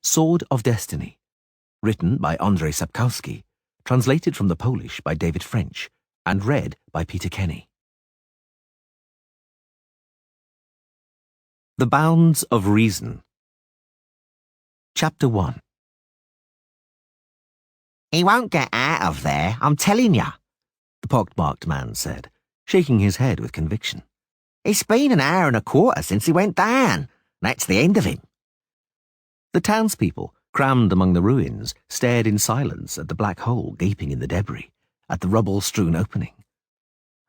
Sword of Destiny, written by Andrzej Sapkowski, translated from the Polish by David French, and read by Peter Kenny. The Bounds of Reason. Chapter 1. "He won't get out of there, I'm telling ya," the pockmarked man said, shaking his head with conviction. "It's been an hour and a quarter since he went down. That's the end of him." The townspeople, crammed among the ruins, stared in silence at the black hole gaping in the debris, at the rubble-strewn opening.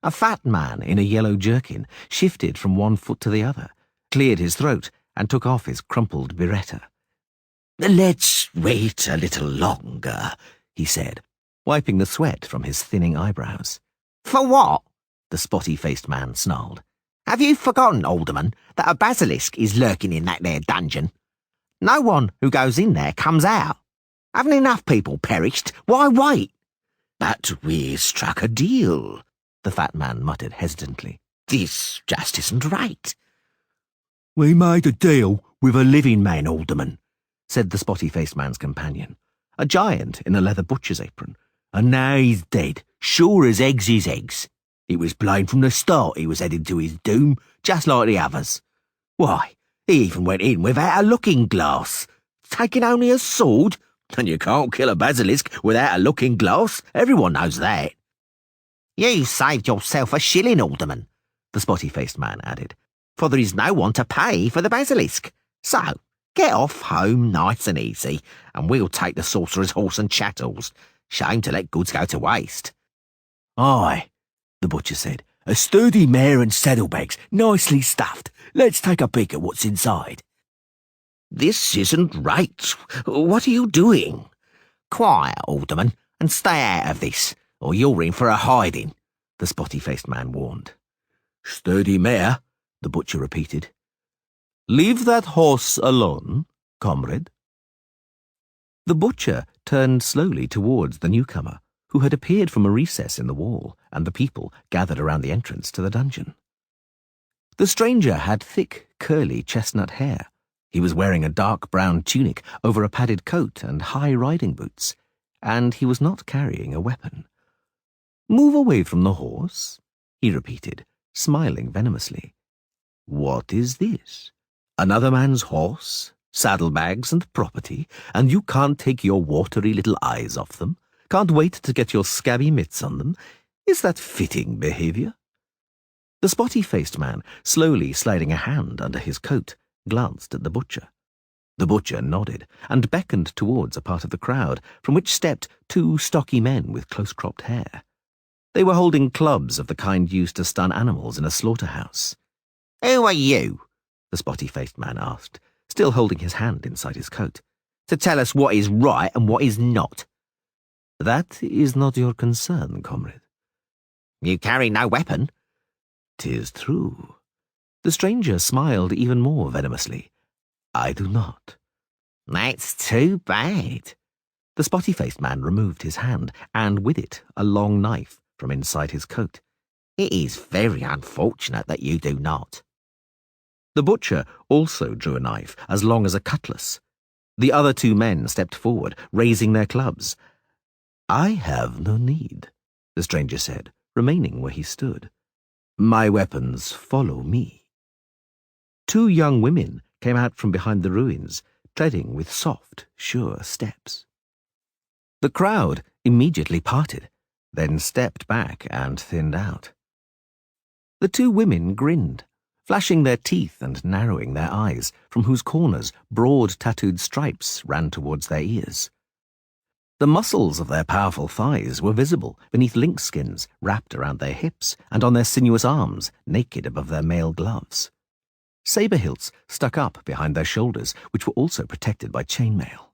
A fat man in a yellow jerkin shifted from one foot to the other, cleared his throat, and took off his crumpled biretta. "Let's wait a little longer," he said, wiping the sweat from his thinning eyebrows. "For what?" the spotty-faced man snarled. "Have you forgotten, Alderman, that a basilisk is lurking in that there dungeon? No one who goes in there comes out. Haven't enough people perished? Why wait?" "But we struck a deal," the fat man muttered hesitantly. "This just isn't right." "We made a deal with a living man, Alderman," said the spotty-faced man's companion, a giant in a leather butcher's apron. "And now he's dead, sure as eggs is eggs. It was plain from the start he was headed to his doom, just like the others. Why, he even went in without a looking-glass, taking only a sword, and you can't kill a basilisk without a looking-glass, everyone knows that." "You saved yourself a shilling, Alderman," the spotty-faced man added, "for there is no one to pay for the basilisk. So, get off home nice and easy, and we'll take the sorcerer's horse and chattels. Shame to let goods go to waste." "Aye," the butcher said, "a sturdy mare and saddlebags, nicely stuffed. Let's take a peek at what's inside." "This isn't right. What are you doing?" "Quiet, Alderman, and stay out of this, or you're in for a hiding," the spotty-faced man warned. "Sturdy mare," the butcher repeated. "Leave that horse alone, comrade." The butcher turned slowly towards the newcomer, who had appeared from a recess in the wall, and the people gathered around the entrance to the dungeon. The stranger had thick, curly chestnut hair. He was wearing a dark brown tunic over a padded coat and high riding boots, and he was not carrying a weapon. "Move away from the horse," he repeated, smiling venomously. "What is this? Another man's horse, saddlebags and property, and you can't take your watery little eyes off them? Can't wait to get your scabby mitts on them? Is that fitting behaviour?" The spotty-faced man, slowly sliding a hand under his coat, glanced at the butcher. The butcher nodded and beckoned towards a part of the crowd from which stepped two stocky men with close-cropped hair. They were holding clubs of the kind used to stun animals in a slaughterhouse. "Who are you?" the spotty-faced man asked, still holding his hand inside his coat. "To tell us what is right and what is not?" "That is not your concern, comrade." "You carry no weapon?" "'Tis true." The stranger smiled even more venomously. "I do not." "That's too bad." The spotty-faced man removed his hand, and with it a long knife from inside his coat. "It is very unfortunate that you do not." The butcher also drew a knife as long as a cutlass. The other two men stepped forward, raising their clubs. "I have no need," the stranger said, remaining where he stood. "My weapons follow me." Two young women came out from behind the ruins, treading with soft, sure steps. The crowd immediately parted, then stepped back and thinned out. The two women grinned, flashing their teeth and narrowing their eyes, from whose corners broad tattooed stripes ran towards their ears. The muscles of their powerful thighs were visible beneath lynx skins wrapped around their hips and on their sinuous arms, naked above their mail gloves. Saber hilts stuck up behind their shoulders, which were also protected by chainmail.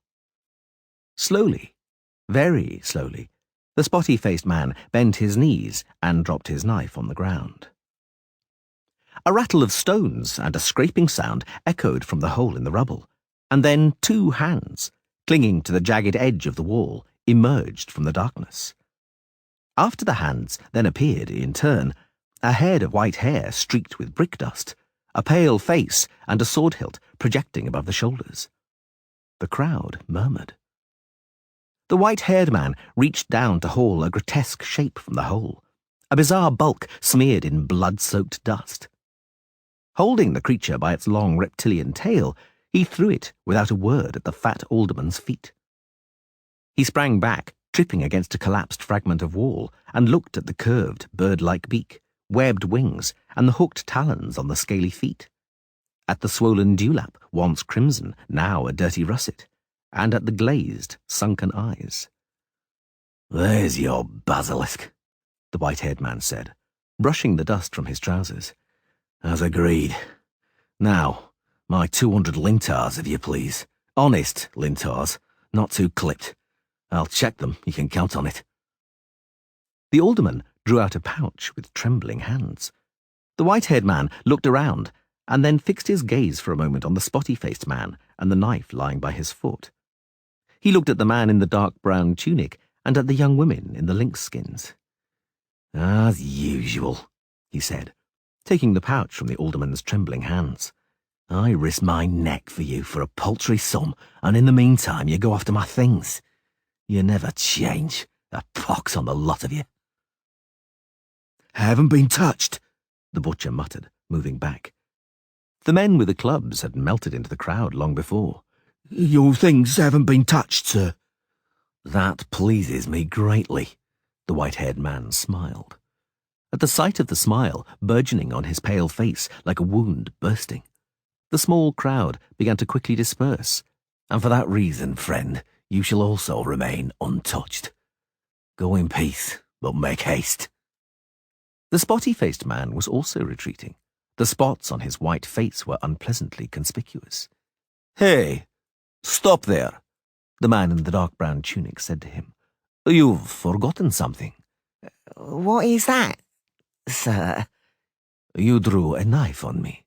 Slowly, very slowly, the spotty-faced man bent his knees and dropped his knife on the ground. A rattle of stones and a scraping sound echoed from the hole in the rubble, and then two hands, clinging to the jagged edge of the wall, emerged from the darkness. After the hands then appeared, in turn, a head of white hair streaked with brick dust, a pale face, and a sword hilt projecting above the shoulders. The crowd murmured. The white-haired man reached down to haul a grotesque shape from the hole, a bizarre bulk smeared in blood-soaked dust. Holding the creature by its long reptilian tail, he threw it without a word at the fat alderman's feet. He sprang back, tripping against a collapsed fragment of wall, and looked at the curved, bird-like beak, webbed wings, and the hooked talons on the scaly feet. At the swollen dewlap, once crimson, now a dirty russet, and at the glazed, sunken eyes. "There's your basilisk," the white-haired man said, brushing the dust from his trousers. "As agreed. Now, my 200 lintars, if you please. Honest lintars, not too clipped. I'll check them, you can count on it." The alderman drew out a pouch with trembling hands. The white-haired man looked around and then fixed his gaze for a moment on the spotty-faced man and the knife lying by his foot. He looked at the man in the dark brown tunic and at the young women in the lynx skins. "As usual," he said, taking the pouch from the alderman's trembling hands. "I risk my neck for you for a paltry sum, and in the meantime you go after my things. You never change. A pox on the lot of you." "Haven't been touched," the butcher muttered, moving back. The men with the clubs had melted into the crowd long before. "Your things haven't been touched, sir." "That pleases me greatly," the white-haired man smiled. At the sight of the smile burgeoning on his pale face like a wound bursting, the small crowd began to quickly disperse. "And for that reason, friend, you shall also remain untouched. Go in peace, but make haste." The spotty-faced man was also retreating. The spots on his white face were unpleasantly conspicuous. "Hey, stop there," the man in the dark brown tunic said to him. "You've forgotten something." What is that, sir?" "You drew a knife on me."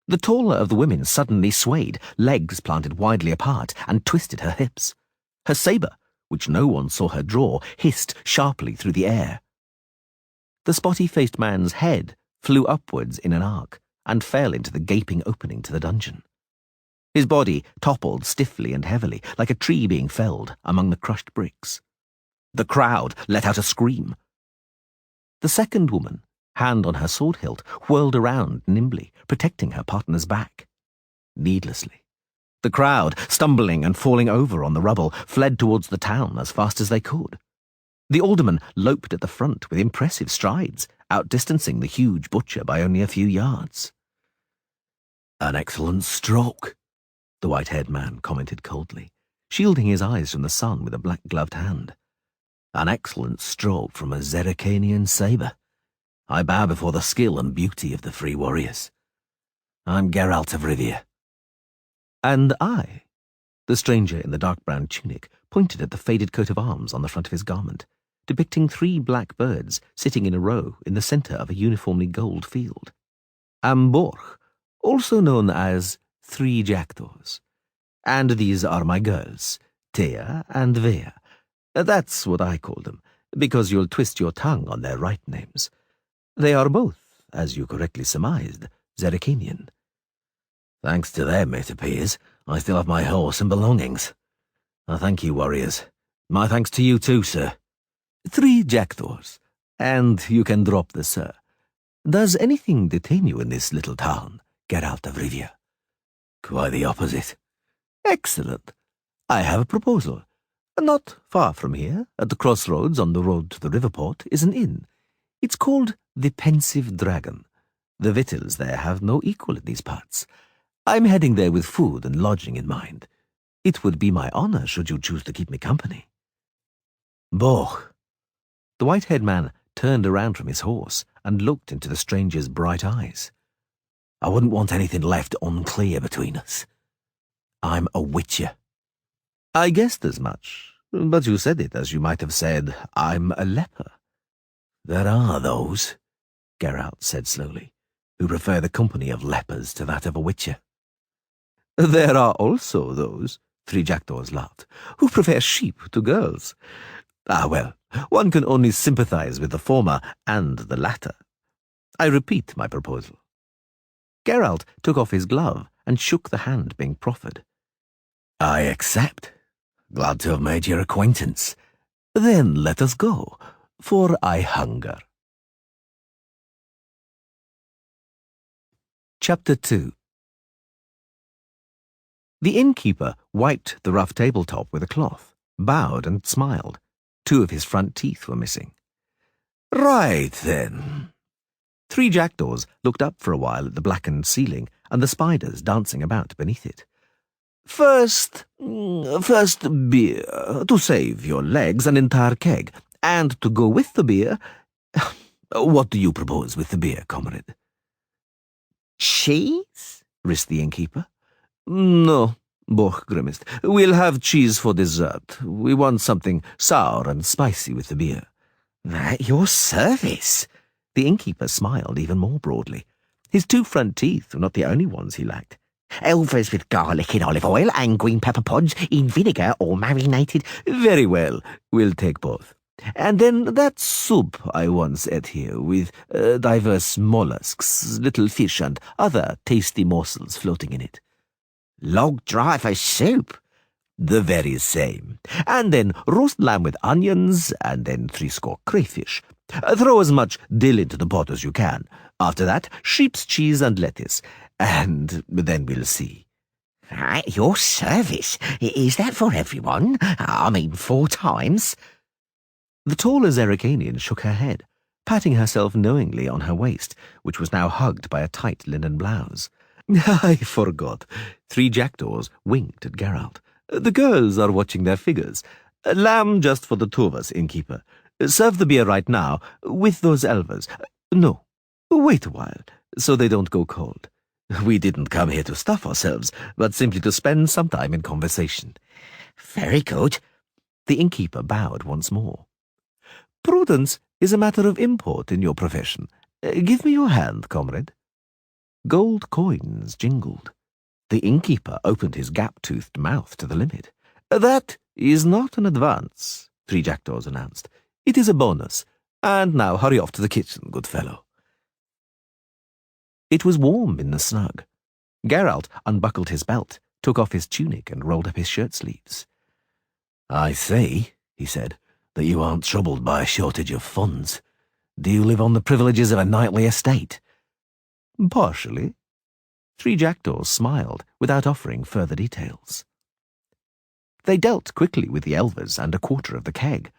The taller of the women suddenly swayed, legs planted widely apart, and twisted her hips. Her sabre, which no one saw her draw, hissed sharply through the air. The spotty-faced man's head flew upwards in an arc and fell into the gaping opening to the dungeon. His body toppled stiffly and heavily, like a tree being felled among the crushed bricks. The crowd let out a scream. The second woman, hand on her sword hilt, whirled around nimbly, protecting her partner's back. Needlessly. The crowd, stumbling and falling over on the rubble, fled towards the town as fast as they could. The alderman loped at the front with impressive strides, outdistancing the huge butcher by only a few yards. "An excellent stroke," the white-haired man commented coldly, shielding his eyes from the sun with a black-gloved hand. "An excellent stroke from a Zeracanian sabre. I bow before the skill and beauty of the free warriors. I'm Geralt of Rivia." "And I," the stranger in the dark brown tunic pointed at the faded coat of arms on the front of his garment, depicting 3 black birds sitting in a row in the centre of a uniformly gold field. "Am Borch, also known as 3 Jackdaws. And these are my girls, Thea and Vea. That's what I call them, because you'll twist your tongue on their right names. They are both, as you correctly surmised, Zeracanian." "Thanks to them, it appears, I still have my horse and belongings. I thank you, warriors. My thanks to you too, sir." 3 Jackdaws, and you can drop the sir. Does anything detain you in this little town, Geralt of Rivia?" "Quite the opposite." "Excellent. I have a proposal. Not far from here, at the crossroads on the road to the riverport, is an inn. It's called the Pensive Dragon. The victuals there have no equal in these parts. I'm heading there with food and lodging in mind. It would be my honour should you choose to keep me company." "Borch." The white-haired man turned around from his horse and looked into the stranger's bright eyes. "I wouldn't want anything left unclear between us. I'm a witcher." "I guessed as much, but you said it as you might have said, I'm a leper." "There are those," Geralt said slowly, "who prefer the company of lepers to that of a witcher." "There are also those," 3 Jackdaws laughed, "who prefer sheep to girls. Ah, well, one can only sympathize with the former and the latter. I repeat my proposal." Geralt took off his glove and shook the hand being proffered. I accept. Glad to have made your acquaintance. Then let us go, for I hunger. Chapter 2. The innkeeper wiped the rough tabletop with a cloth, bowed and smiled. 2 of his front teeth were missing. Right, then. 3 jackdaws looked up for a while at the blackened ceiling and the spiders dancing about beneath it. First beer, to save your legs, an entire keg, and to go with the beer. What do you propose with the beer, comrade? Cheese? Risked the innkeeper. No, Boch grimaced. We'll have cheese for dessert. We want something sour and spicy with the beer. At your service. The innkeeper smiled even more broadly. His 2 front teeth were not the only ones he lacked. Elvers with garlic in olive oil and green pepper pods in vinegar or marinated. Very well, we'll take both. And then that soup I once ate here, with diverse mollusks, little fish, and other tasty morsels floating in it. Log driver soup? The very same. And then roast lamb with onions, and then 30 crayfish. Throw as much dill into the pot as you can. After that, sheep's cheese and lettuce. And then we'll see. At your service. Is that for everyone? I mean, 4 times? The taller Zeracanian shook her head, patting herself knowingly on her waist, which was now hugged by a tight linen blouse. I forgot. 3 jackdaws winked at Geralt. The girls are watching their figures. Lamb just for the 2 of us, innkeeper. Serve the beer right now, with those elvers. No, wait a while, so they don't go cold. We didn't come here to stuff ourselves, but simply to spend some time in conversation. Very good. The innkeeper bowed once more. Prudence is a matter of import in your profession. Give me your hand, comrade. Gold coins jingled. The innkeeper opened his gap-toothed mouth to the limit. That is not an advance, 3 jackdaws announced. It is a bonus. And now hurry off to the kitchen, good fellow. It was warm in the snug. Geralt unbuckled his belt, took off his tunic and rolled up his shirt sleeves. I see, he said, that you aren't troubled by a shortage of funds. Do you live on the privileges of a knightly estate? Partially. 3 jackdaws smiled without offering further details. They dealt quickly with the elvers and a quarter of the keg.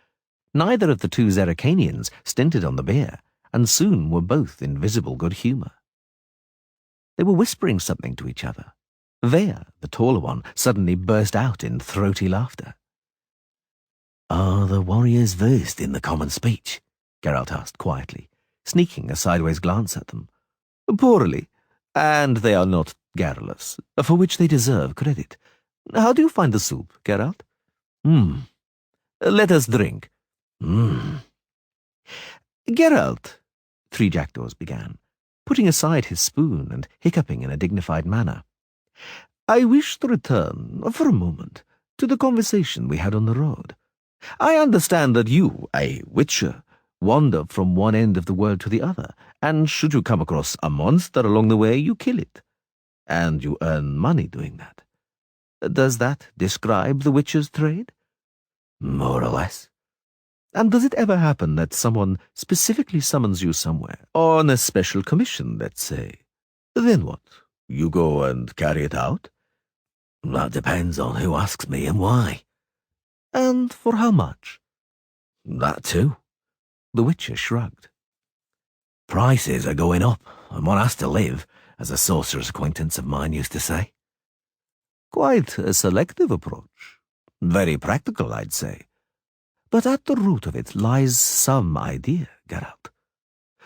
Neither of the 2 Zeracanians stinted on the beer, and soon were both in visible good humour. They were whispering something to each other. Vea, the taller one, suddenly burst out in throaty laughter. Are the warriors versed in the common speech? Geralt asked quietly, sneaking a sideways glance at them. Poorly, and they are not garrulous, for which they deserve credit. How do you find the soup, Geralt? Let us drink. Geralt, 3 jackdaws began, putting aside his spoon and hiccuping in a dignified manner. I wish to return, for a moment, to the conversation we had on the road. I understand that you, a witcher, wander from one end of the world to the other, and should you come across a monster along the way, you kill it. And you earn money doing that. Does that describe the witcher's trade? More or less. And does it ever happen that someone specifically summons you somewhere, on a special commission, let's say? Then what? You go and carry it out? That depends on who asks me and why. And for how much? That too. The witcher shrugged. Prices are going up, and one has to live, as a sorcerer's acquaintance of mine used to say. Quite a selective approach. Very practical, I'd say. But at the root of it lies some idea, Geralt.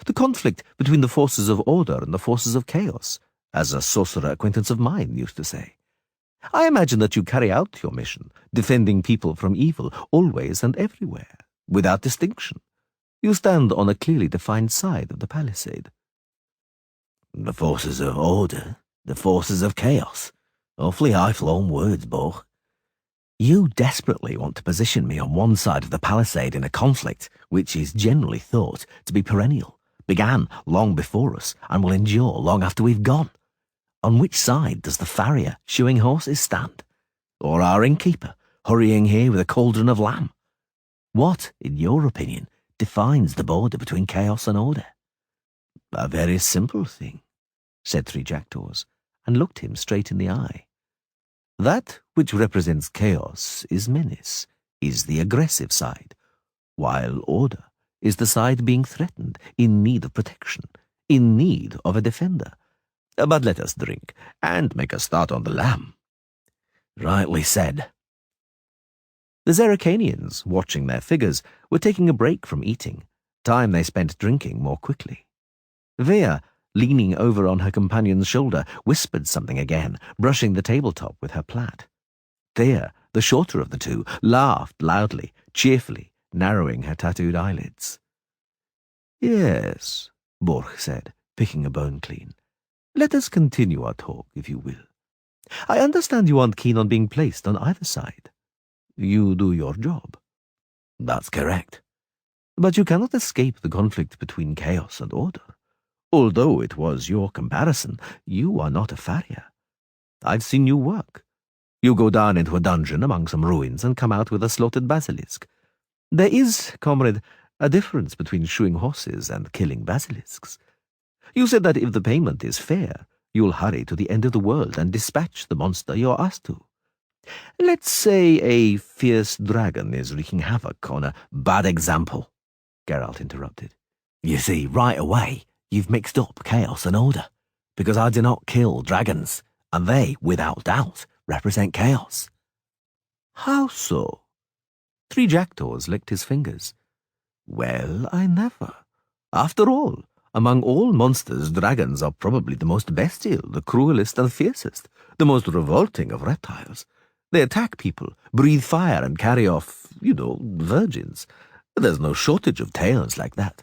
The conflict between the forces of order and the forces of chaos, as a sorcerer acquaintance of mine used to say. I imagine that you carry out your mission, defending people from evil, always and everywhere, without distinction. You stand on a clearly defined side of the palisade. The forces of order, the forces of chaos. Awfully high-flown words, Bo. You desperately want to position me on one side of the palisade in a conflict which is generally thought to be perennial, began long before us, and will endure long after we've gone. On which side does the farrier shoeing horses stand? Or our innkeeper, hurrying here with a cauldron of lamb? What, in your opinion, defines the border between chaos and order? A very simple thing, said Three Jackdaws, and looked him straight in the eye. That which represents chaos is menace, is the aggressive side, while order is the side being threatened, in need of protection, in need of a defender. But let us drink, and make a start on the lamb. Rightly said. The Zeracanians, watching their figures, were taking a break from eating, time they spent drinking more quickly. Vea, leaning over on her companion's shoulder, whispered something again, brushing the tabletop with her plait. Thea, the shorter of the two, laughed loudly, cheerfully, narrowing her tattooed eyelids. Yes, Borch said, picking a bone clean. Let us continue our talk, if you will. I understand you aren't keen on being placed on either side. You do your job. That's correct. But you cannot escape the conflict between chaos and order. Although it was your comparison, you are not a farrier. I've seen you work. You go down into a dungeon among some ruins and come out with a slaughtered basilisk. There is, comrade, a difference between shoeing horses and killing basilisks. You said that if the payment is fair, you'll hurry to the end of the world and dispatch the monster you're asked to. Let's say a fierce dragon is wreaking havoc on a bad example, Geralt interrupted. You see, right away, you've mixed up chaos and order, because I do not kill dragons, and they, without doubt, represent chaos. How so? Three Jackdaws licked his fingers. Well, I never. After all, among all monsters, dragons are probably the most bestial, the cruelest and fiercest, the most revolting of reptiles. They attack people, breathe fire, and carry off, virgins. There's no shortage of tales like that.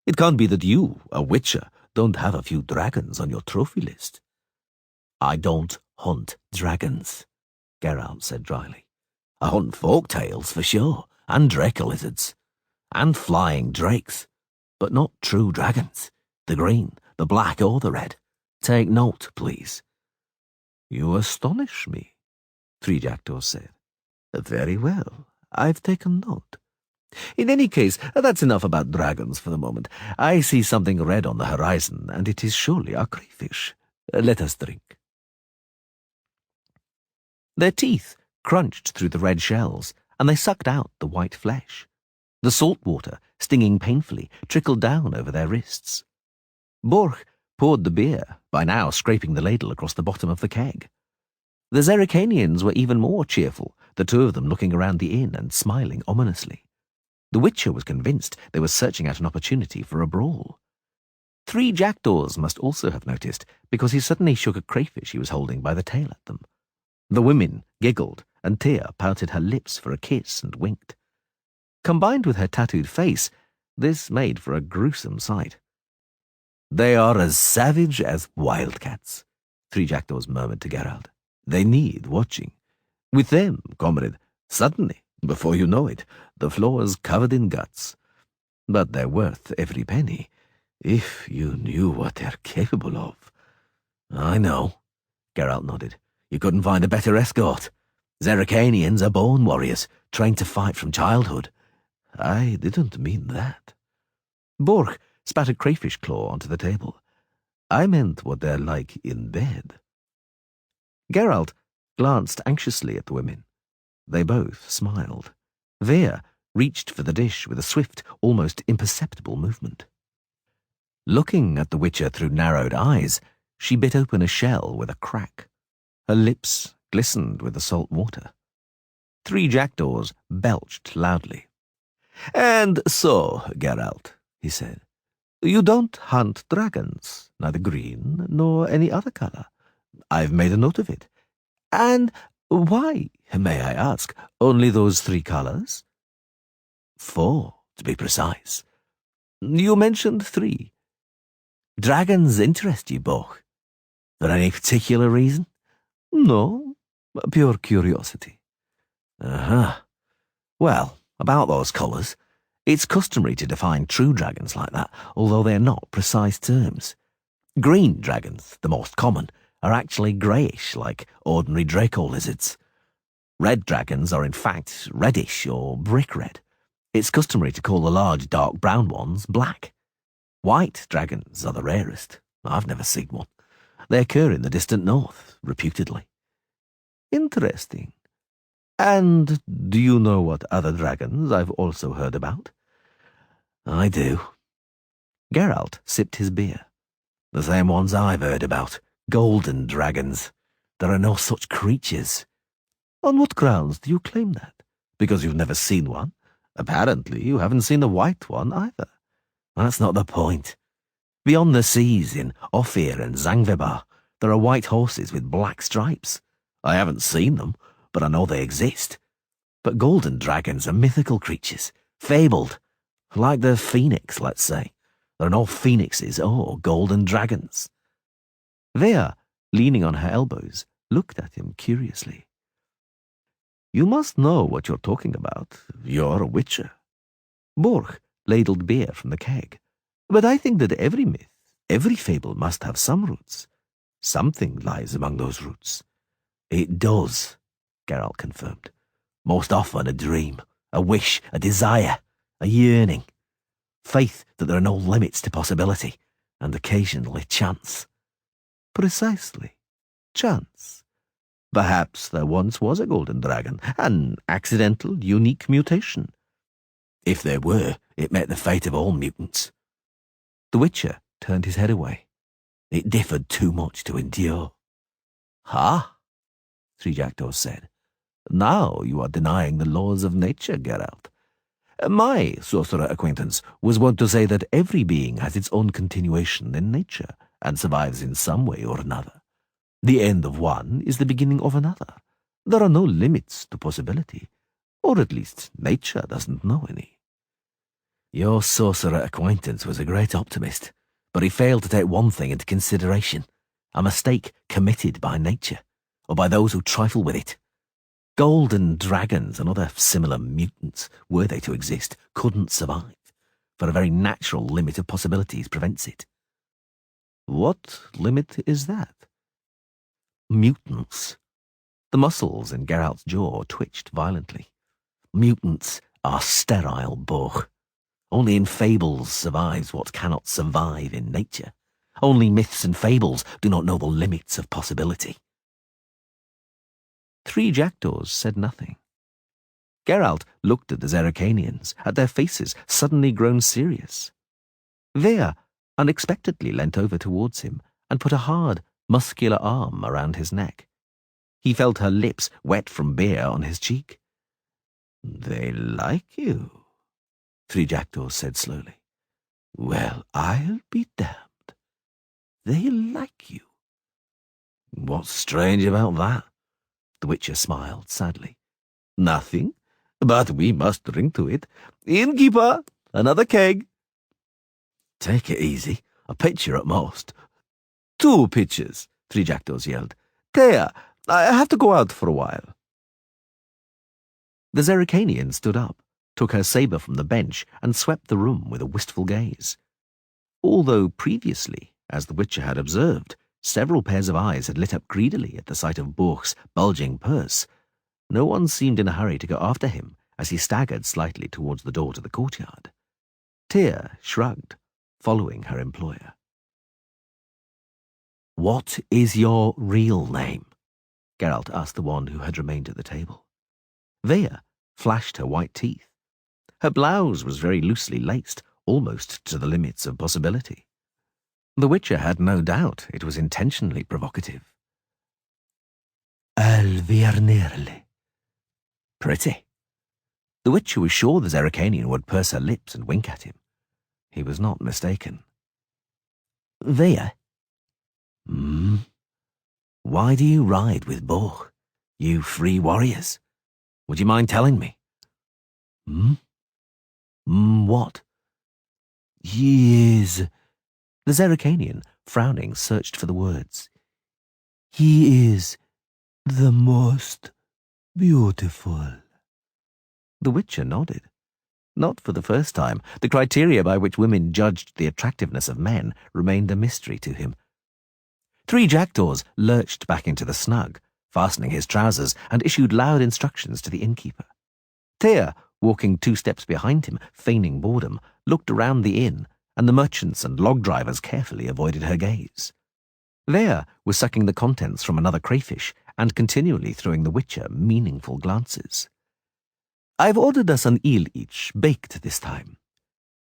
It can't be that you, a witcher, don't have a few dragons on your trophy list. I don't hunt dragons, Geralt said dryly. I hunt folk tales for sure, and draco lizards, and flying drakes, but not true dragons, the green, the black, or the red. Take note, please. You astonish me, Three Jackdaws said. Very well, I've taken note. In any case, that's enough about dragons for the moment. I see something red on the horizon, and it is surely a crayfish. Let us drink. Their teeth crunched through the red shells, and they sucked out the white flesh. The salt water, stinging painfully, trickled down over their wrists. Borch poured the beer, by now scraping the ladle across the bottom of the keg. The Zeracanians were even more cheerful, the two of them looking around the inn and smiling ominously. The Witcher was convinced they were searching out an opportunity for a brawl. Three Jackdaws must also have noticed, because he suddenly shook a crayfish he was holding by the tail at them. The women giggled, and Tia pouted her lips for a kiss and winked. Combined with her tattooed face, this made for a gruesome sight. They are as savage as wildcats, Three Jackdaws murmured to Geralt. They need watching. With them, comrade, suddenly, before you know it, the floor's covered in guts. But they're worth every penny, if you knew what they're capable of. I know, Geralt nodded. You couldn't find a better escort. Zeracanians are born warriors, trained to fight from childhood. I didn't mean that. Borch spat a crayfish claw onto the table. I meant what they're like in bed. Geralt glanced anxiously at the women. They both smiled. Vea reached for the dish with a swift, almost imperceptible movement. Looking at the Witcher through narrowed eyes, she bit open a shell with a crack. Her lips glistened with the salt water. Three Jackdaws belched loudly. And so, Geralt, he said, you don't hunt dragons, neither green nor any other color. I've made a note of it. And why, may I ask, only those three colors? 4, to be precise. You mentioned 3. Dragons interest you, Borch. For any particular reason? No, pure curiosity. Well, about those colours, it's customary to define true dragons like that, although they're not precise terms. Green dragons, the most common, are actually greyish, like ordinary draco lizards. Red dragons are in fact reddish or brick red. It's customary to call the large dark brown ones black. White dragons are the rarest. I've never seen one. They occur in the distant north, reputedly. Interesting. And do you know what other dragons I've also heard about? I do. Geralt sipped his beer. The same ones I've heard about. Golden dragons. There are no such creatures. On what grounds do you claim that? Because you've never seen one? Apparently you haven't seen the white one either. That's not the point. Beyond the seas in Ophir and Zangvebar, there are white horses with black stripes. I haven't seen them, but I know they exist. But golden dragons are mythical creatures, fabled, like the phoenix, let's say. There are no phoenixes or golden dragons. Vea, leaning on her elbows, looked at him curiously. You must know what you're talking about. You're a witcher. Borch ladled beer from the keg. But I think that every myth, every fable must have some roots. Something lies among those roots. It does, Geralt confirmed. Most often a dream, a wish, a desire, a yearning. Faith that there are no limits to possibility, and occasionally chance. Precisely. Chance. Perhaps there once was a golden dragon, an accidental, unique mutation. If there were, it met the fate of all mutants. The Witcher turned his head away. It differed too much to endure. Ha! Three Jackdaws said. Now you are denying the laws of nature, Geralt. My sorcerer acquaintance was wont to say that every being has its own continuation in nature and survives in some way or another. The end of one is the beginning of another. There are no limits to possibility, or at least nature doesn't know any. Your sorcerer acquaintance was a great optimist, but he failed to take one thing into consideration, a mistake committed by nature, or by those who trifle with it. Golden dragons and other similar mutants, were they to exist, couldn't survive, for a very natural limit of possibilities prevents it. What limit is that? Mutants. The muscles in Geralt's jaw twitched violently. Mutants are sterile, Borch. Only in fables survives what cannot survive in nature. Only myths and fables do not know the limits of possibility. Three Jackdaws said nothing. Geralt looked at the Zerrikanians, at their faces suddenly grown serious. Vea unexpectedly leant over towards him and put a hard, muscular arm around his neck. He felt her lips wet from beer on his cheek. They like you, Three Jackdaws said slowly. Well, I'll be damned. They like you. What's strange about that? The Witcher smiled sadly. Nothing, but we must drink to it. Innkeeper, another keg. Take it easy, a pitcher at most. 2 pitchers, Three Jackdaws yelled. Thea, I have to go out for a while. The Zerrikanian stood up, took her sabre from the bench, and swept the room with a wistful gaze. Although previously, as the Witcher had observed, several pairs of eyes had lit up greedily at the sight of Borch's bulging purse, no one seemed in a hurry to go after him as he staggered slightly towards the door to the courtyard. Tyr shrugged, following her employer. What is your real name? Geralt asked the one who had remained at the table. Vea flashed her white teeth. Her blouse was very loosely laced, almost to the limits of possibility. The Witcher had no doubt it was intentionally provocative. Alvirnerle. Pretty. The Witcher was sure the Zerrikanian would purse her lips and wink at him. He was not mistaken. Vea? Why do you ride with Borch, you free warriors? Would you mind telling me? What? He is... The Zerrikanian, frowning, searched for the words. He is the most beautiful. The Witcher nodded. Not for the first time, the criteria by which women judged the attractiveness of men remained a mystery to him. Three Jackdaws lurched back into the snug, fastening his trousers, and issued loud instructions to the innkeeper. Thea, walking 2 steps behind him, feigning boredom, looked around the inn, and the merchants and log drivers carefully avoided her gaze. Vea was sucking the contents from another crayfish and continually throwing the Witcher meaningful glances. "I've ordered us an eel each, baked this time."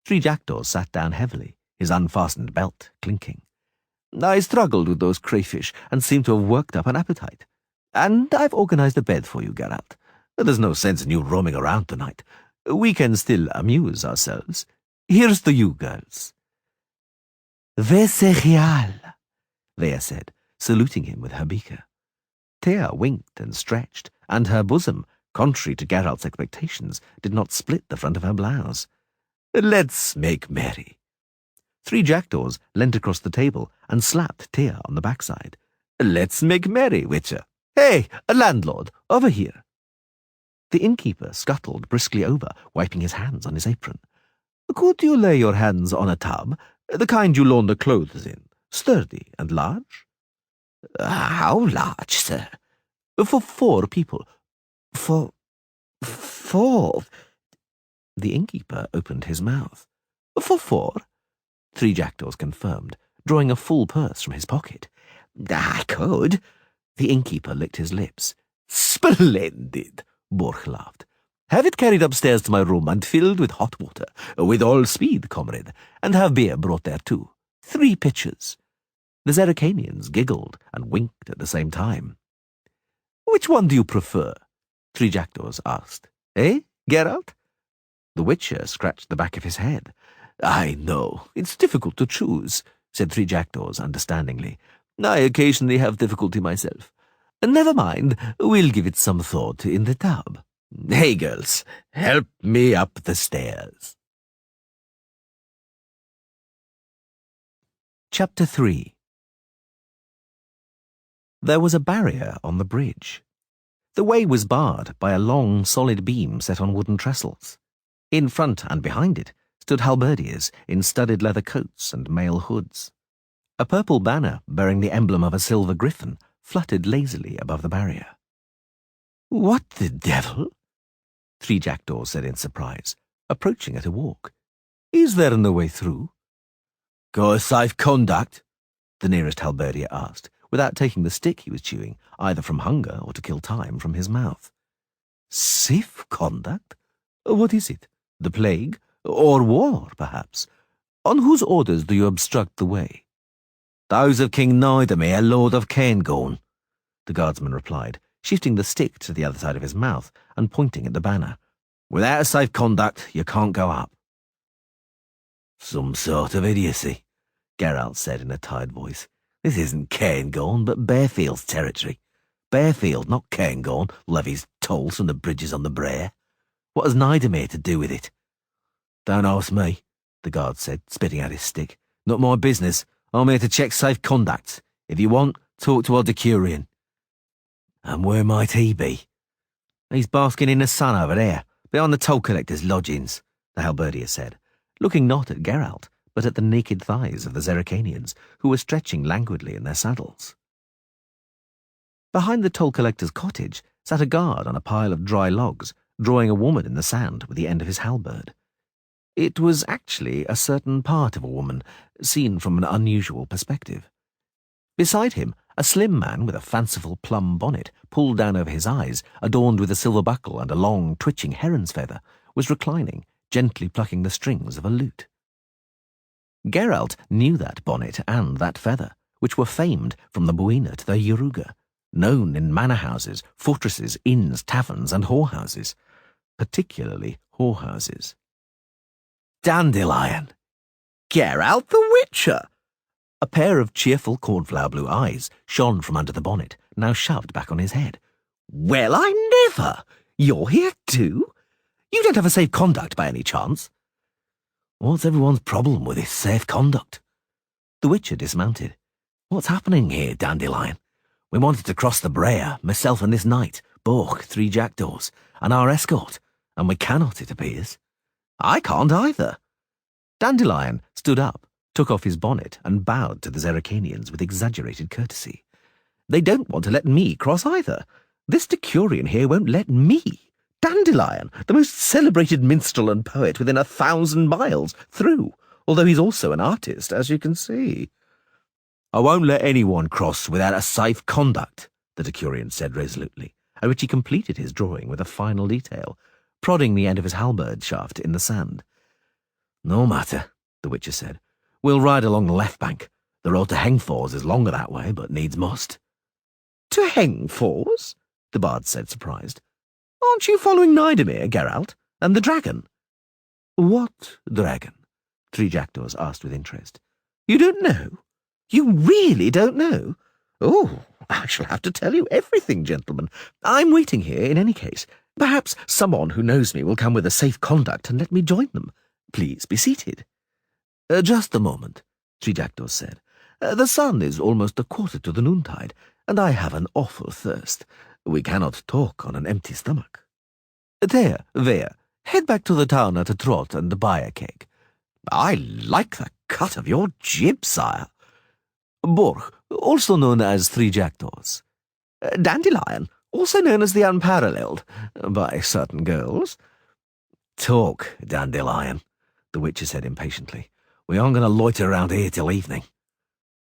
3 jackdaws sat down heavily, his unfastened belt clinking. "I struggled with those crayfish and seem to have worked up an appetite. And I've organized a bed for you, Geralt. There's no sense in you roaming around tonight. We can still amuse ourselves. Here's to you, girls." "Vesegial," Vea said, saluting him with her beaker. Thea winked and stretched, and her bosom, contrary to Geralt's expectations, did not split the front of her blouse. "Let's make merry." 3 jackdaws leant across the table and slapped Thea on the backside. "Let's make merry, Witcher. Hey, landlord, over here." The innkeeper scuttled briskly over, wiping his hands on his apron. "Could you lay your hands on a tub, the kind you loan the clothes in, sturdy and large?" How large, sir? "For 4 people." For 4? The innkeeper opened his mouth. "For 4?" 3 jackdaws confirmed, drawing a full purse from his pocket. I could. The innkeeper licked his lips. "Splendid," Borch laughed. "Have it carried upstairs to my room and filled with hot water, with all speed, comrade, and have beer brought there too. 3 pitchers." The Zerrikanians giggled and winked at the same time. "Which one do you prefer?" 3 jackdaws asked. "Eh, Geralt?" The Witcher scratched the back of his head. "I know, it's difficult to choose," said 3 jackdaws understandingly. "I occasionally have difficulty myself. Never mind, we'll give it some thought in the tub. Hey, girls, help me up the stairs." Chapter 3. There was a barrier on the bridge. The way was barred by a long, solid beam set on wooden trestles. In front and behind it stood halberdiers in studded leather coats and mail hoods. A purple banner bearing the emblem of a silver griffin fluttered lazily above the barrier. "What the devil?" 3 jackdaws said in surprise, approaching at a walk. "Is there no way through?" "Got a safe conduct?" the nearest halberdier asked, without taking the stick he was chewing, either from hunger or to kill time, from his mouth. "Safe conduct? What is it? The plague? Or war, perhaps? On whose orders do you obstruct the way?" "Those of King Nidemir, Lord of Cairngorm," the guardsman replied, shifting the stick to the other side of his mouth and pointing at the banner. "Without a safe conduct, you can't go up." "Some sort of idiocy," Geralt said in a tired voice. "This isn't Cairngorm, but Bearfield's territory. Bearfield, not Cairngorm, levies tolls from the bridges on the Brae. What has Nidemir to do with it?" "Don't ask me," the guard said, spitting out his stick. "Not my business. I'm here to check safe conducts. If you want, talk to our decurion." "And where might he be?" "He's basking in the sun over there, behind the toll collector's lodgings," the halberdier said, looking not at Geralt, but at the naked thighs of the Zerrikanians, who were stretching languidly in their saddles. Behind the toll collector's cottage sat a guard on a pile of dry logs, drawing a woman in the sand with the end of his halberd. It was actually a certain part of a woman, seen from an unusual perspective. Beside him, a slim man with a fanciful plum bonnet pulled down over his eyes, adorned with a silver buckle and a long, twitching heron's feather, was reclining, gently plucking the strings of a lute. Geralt knew that bonnet and that feather, which were famed from the Buina to the Yaruga, known in manor houses, fortresses, inns, taverns, and whorehouses, particularly whorehouses. "Dandelion! Geralt the Witcher!" A pair of cheerful cornflower blue eyes shone from under the bonnet, now shoved back on his head. "Well, I never! You're here too? You don't have a safe conduct by any chance?" What's everyone's problem with this safe conduct?" The Witcher dismounted. "What's happening here, Dandelion? We wanted to cross the Brae, myself and this knight, Borch, 3 jackdaws, and our escort, and we cannot, it appears." "I can't either." Dandelion stood up, took off his bonnet, and bowed to the Zerrikanians with exaggerated courtesy. They don't want to let me cross either. This Decurion here won't let me, Dandelion, the most celebrated minstrel and poet within 1,000 miles, through, although he's also an artist, as you can see. I won't let anyone cross without a safe conduct, the Decurion said resolutely, at which he completed his drawing with a final detail, prodding the end of his halberd shaft in the sand. No matter, the Witcher said. We'll ride along the left bank. The road to Hengfors is longer that way, but needs must. To Hengfors? The bard said, surprised. Aren't you following Nidomir, Geralt, and the dragon? What dragon? Three Jackdaws asked with interest. You don't know? You really don't know? Oh, I shall have to tell you everything, gentlemen. I'm waiting here in any case. Perhaps someone who knows me will come with a safe conduct and let me join them. Please be seated. Just a moment, Three Jackdaws said. The sun is almost a quarter to the noontide, and I have an awful thirst. We cannot talk on an empty stomach. There, head back to the town at a trot and buy a cake. I like the cut of your jib, sire. Borg, also known as Three Jackdaws. Dandelion, also known as the Unparalleled, by certain girls. Talk, Dandelion, the Witcher said impatiently. We aren't going to loiter around here till evening.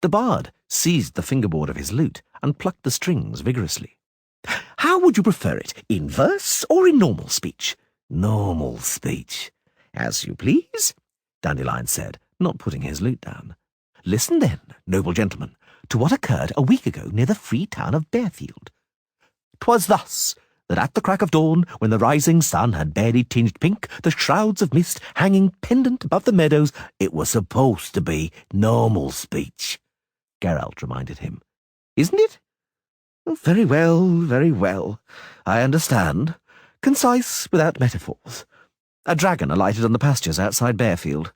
The bard seized the fingerboard of his lute and plucked the strings vigorously. How would you prefer it, in verse or in normal speech? Normal speech. As you please, Dandelion said, not putting his lute down. Listen then, noble gentleman, to what occurred a week ago near the free town of Bearfield. 'Twas thus that at the crack of dawn, when the rising sun had barely tinged pink, the shrouds of mist hanging pendant above the meadows, it was supposed to be normal speech, Geralt reminded him. Isn't it? Very well, very well. I understand. Concise, without metaphors. A dragon alighted on the pastures outside Bearfield.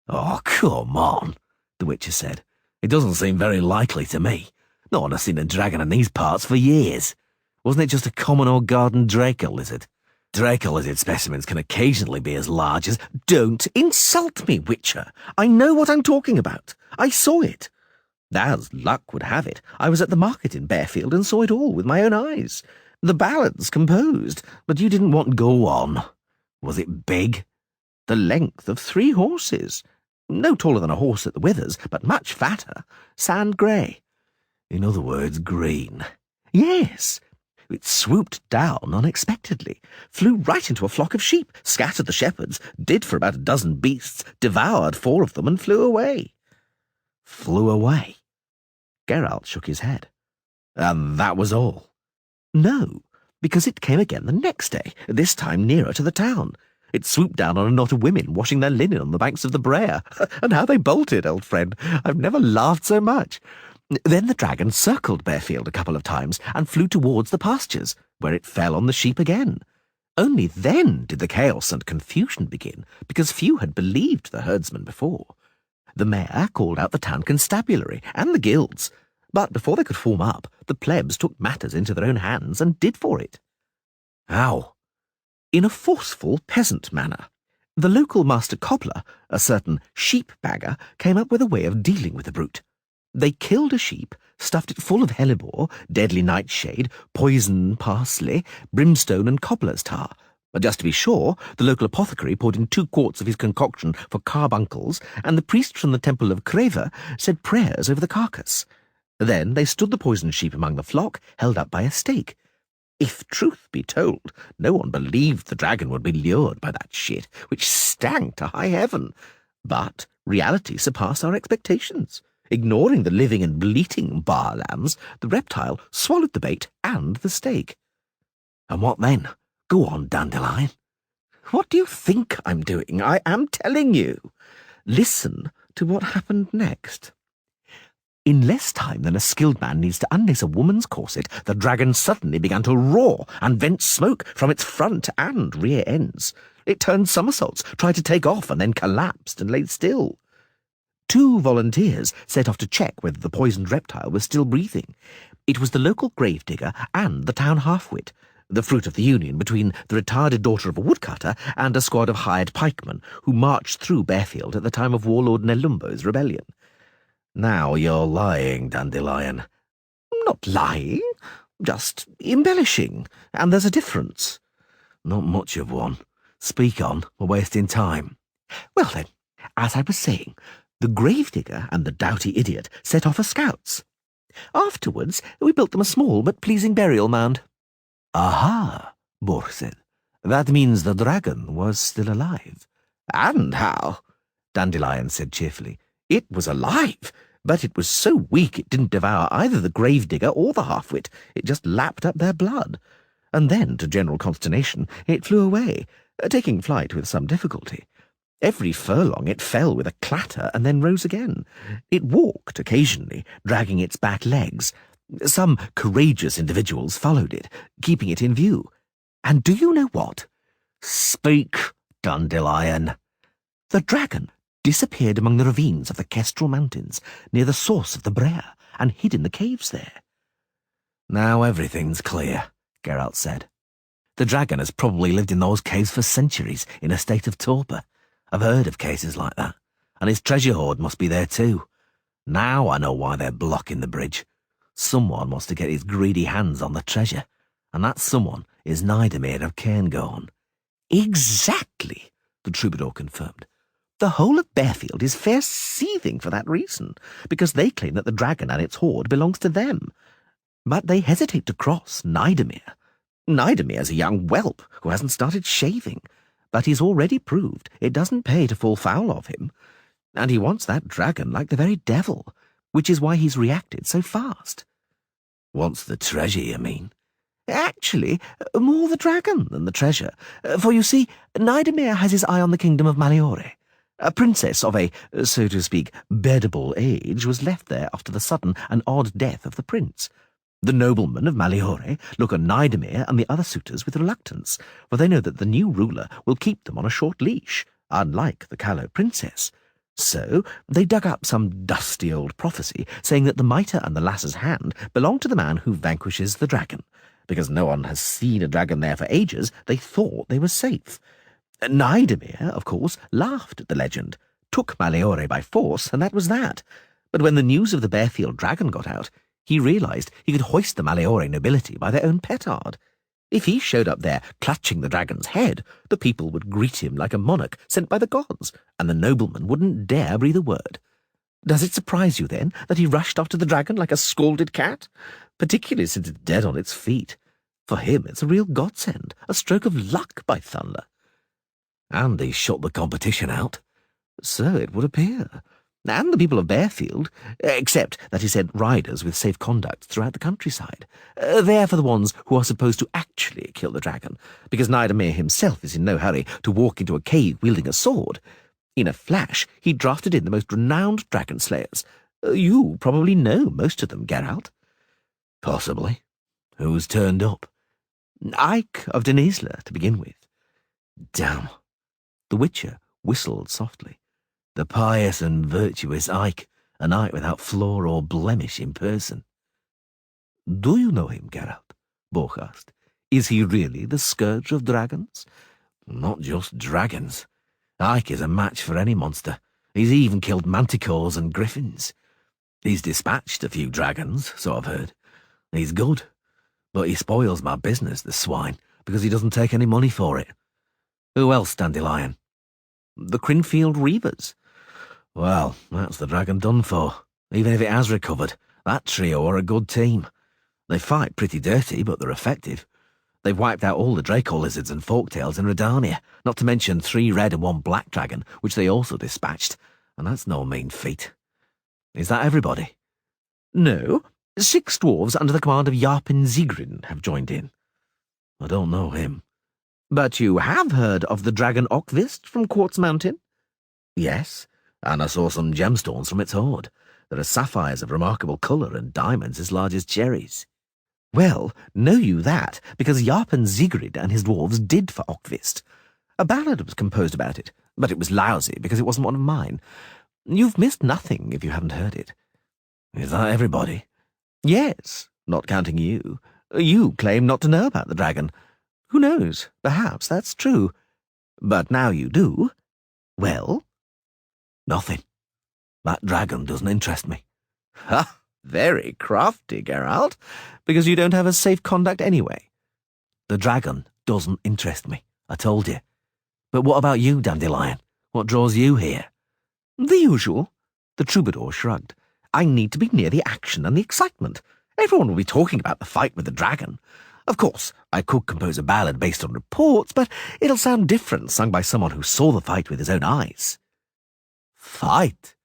Oh, come on, the Witcher said. It doesn't seem very likely to me. No one has seen a dragon in these parts for years. Wasn't it just a common old garden Draco lizard? Draco lizard specimens can occasionally be as large as... Don't insult me, Witcher. I know what I'm talking about. I saw it. As luck would have it, I was at the market in Bearfield and saw it all with my own eyes. The ballads composed, but you didn't want... Go on. Was it big? The length of 3 horses. No taller than a horse at the withers, but much fatter. Sand grey. In other words, green. Yes. It swooped down unexpectedly, flew right into a flock of sheep, scattered the shepherds, did for about a dozen beasts, devoured 4 of them, and flew away. Flew away? Geralt shook his head. And that was all? No, because it came again the next day, this time nearer to the town. It swooped down on a knot of women washing their linen on the banks of the Brer. And how they bolted, old friend. I've never laughed so much. Then the dragon circled Bearfield a couple of times and flew towards the pastures, where it fell on the sheep again. Only then did the chaos and confusion begin, because few had believed the herdsman before. The mayor called out the town constabulary and the guilds, but before they could form up, the plebs took matters into their own hands and did for it. How? In a forceful peasant manner. The local master cobbler, a certain sheep-bagger, came up with a way of dealing with the brute. They killed a sheep, stuffed it full of hellebore, deadly nightshade, poison parsley, brimstone and cobbler's tar. But just to be sure, the local apothecary poured in 2 quarts of his concoction for carbuncles, and the priest from the temple of Creva said prayers over the carcass. Then they stood the poisoned sheep among the flock, held up by a stake. If truth be told, no one believed the dragon would be lured by that shit, which stank to high heaven. But reality surpassed our expectations. Ignoring the living and bleating bar lambs, the reptile swallowed the bait and the stake. And what then? Go on, Dandelion. What do you think I'm doing? I am telling you. Listen to what happened next. In less time than a skilled man needs to unlace a woman's corset, the dragon suddenly began to roar and vent smoke from its front and rear ends. It turned somersaults, tried to take off, and then collapsed and lay still. 2 volunteers set off to check whether the poisoned reptile was still breathing. It was the local gravedigger and the town half-wit, the fruit of the union between the retarded daughter of a woodcutter and a squad of hired pikemen who marched through Bearfield at the time of Warlord Nelumbo's rebellion. Now you're lying, Dandelion. not lying, just embellishing, and there's a difference. Not much of one. Speak on, we're wasting time. Well then, as I was saying, the gravedigger and the doughty idiot set off as scouts. Afterwards, we built them a small but pleasing burial mound. Aha, Borch said. That means the dragon was still alive. And how? Dandelion said cheerfully. It was alive, but it was so weak it didn't devour either the gravedigger or the half-wit. It just lapped up their blood. And then, to general consternation, it flew away, taking flight with some difficulty. Every furlong it fell with a clatter and then rose again. It walked occasionally, dragging its back legs. Some courageous individuals followed it, keeping it in view. And do you know what? Speak, Dandelion. The dragon disappeared among the ravines of the Kestrel Mountains, near the source of the Brer, and hid in the caves there. Now everything's clear, Geralt said. The dragon has probably lived in those caves for centuries, in a state of torpor. I've heard of cases like that, and his treasure hoard must be there too. Now I know why they're blocking the bridge. Someone wants to get his greedy hands on the treasure, and that someone is Nidomir of Cairngorm. Exactly, the troubadour confirmed. The whole of Bearfield is fair seething for that reason, because they claim that the dragon and its hoard belongs to them. But they hesitate to cross Nidomir. Nidomir's a young whelp who hasn't started shaving, but he's already proved it doesn't pay to fall foul of him, and he wants that dragon like the very devil, which is why he's reacted so fast. Wants the treasure, you mean? Actually, more the dragon than the treasure, for you see, Nidomir has his eye on the kingdom of Maliore. A princess of a, so to speak, beddable age was left there after the sudden and odd death of the prince. The noblemen of Maliore look on Nidomir and the other suitors with reluctance, for they know that the new ruler will keep them on a short leash, unlike the callow princess. So they dug up some dusty old prophecy saying that the mitre and the lass's hand belong to the man who vanquishes the dragon. Because no one has seen a dragon there for ages, they thought they were safe. Nidomir, of course, laughed at the legend, took Maliore by force, and that was that. But when the news of the Bearfield dragon got out, he realised he could hoist the Maliore nobility by their own petard. If he showed up there clutching the dragon's head, the people would greet him like a monarch sent by the gods, and the nobleman wouldn't dare breathe a word. Does it surprise you, then, that he rushed after the dragon like a scalded cat? Particularly since it's dead on its feet. For him, it's a real godsend, a stroke of luck, by thunder. And he shut the competition out. So it would appear. And the people of Bearfield, except that he sent riders with safe conduct throughout the countryside. They're for the ones who are supposed to actually kill the dragon, because Nidomir himself is in no hurry to walk into a cave wielding a sword. In a flash, he drafted in the most renowned dragon slayers. You probably know most of them, Geralt. Possibly. Who's turned up? Ike of Denisla, to begin with. Damn. The Witcher whistled softly. The pious and virtuous Ike, a knight without flaw or blemish in person. Do you know him, Geralt? Borch asked. Is he really the scourge of dragons? Not just dragons. Ike is a match for any monster. He's even killed manticores and griffins. He's dispatched a few dragons, so I've heard. He's good, but he spoils my business, the swine, because he doesn't take any money for it. Who else, Dandelion? The Crinfield Reavers. Well, that's the dragon done for. Even if it has recovered, that trio are a good team. They fight pretty dirty, but they're effective. They've wiped out all the Draco lizards and folktails in Redania, not to mention 3 red and 1 black dragon, which they also dispatched, and that's no mean feat. Is that everybody? No. 6 dwarves under the command of Yarpin Zigrin have joined in. I don't know him. But you have heard of the dragon Ockvist from Quartz Mountain? Yes, and I saw some gemstones from its hoard. There are sapphires of remarkable colour and diamonds as large as cherries. Well, know you that, because Yarpen Zigrid and his dwarves did for Ockvist. A ballad was composed about it, but it was lousy because it wasn't one of mine. You've missed nothing if you haven't heard it. Is that everybody? Yes, not counting you. You claim not to know about the dragon. Who knows? Perhaps that's true. But now you do. Well? Nothing. That dragon doesn't interest me. Ha! Very crafty, Geralt, because you don't have a safe conduct anyway. The dragon doesn't interest me, I told you. But what about you, Dandelion? What draws you here? The usual. The troubadour shrugged. I need to be near the action and the excitement. Everyone will be talking about the fight with the dragon. Of course, I could compose a ballad based on reports, but it'll sound different sung by someone who saw the fight with his own eyes. Fight?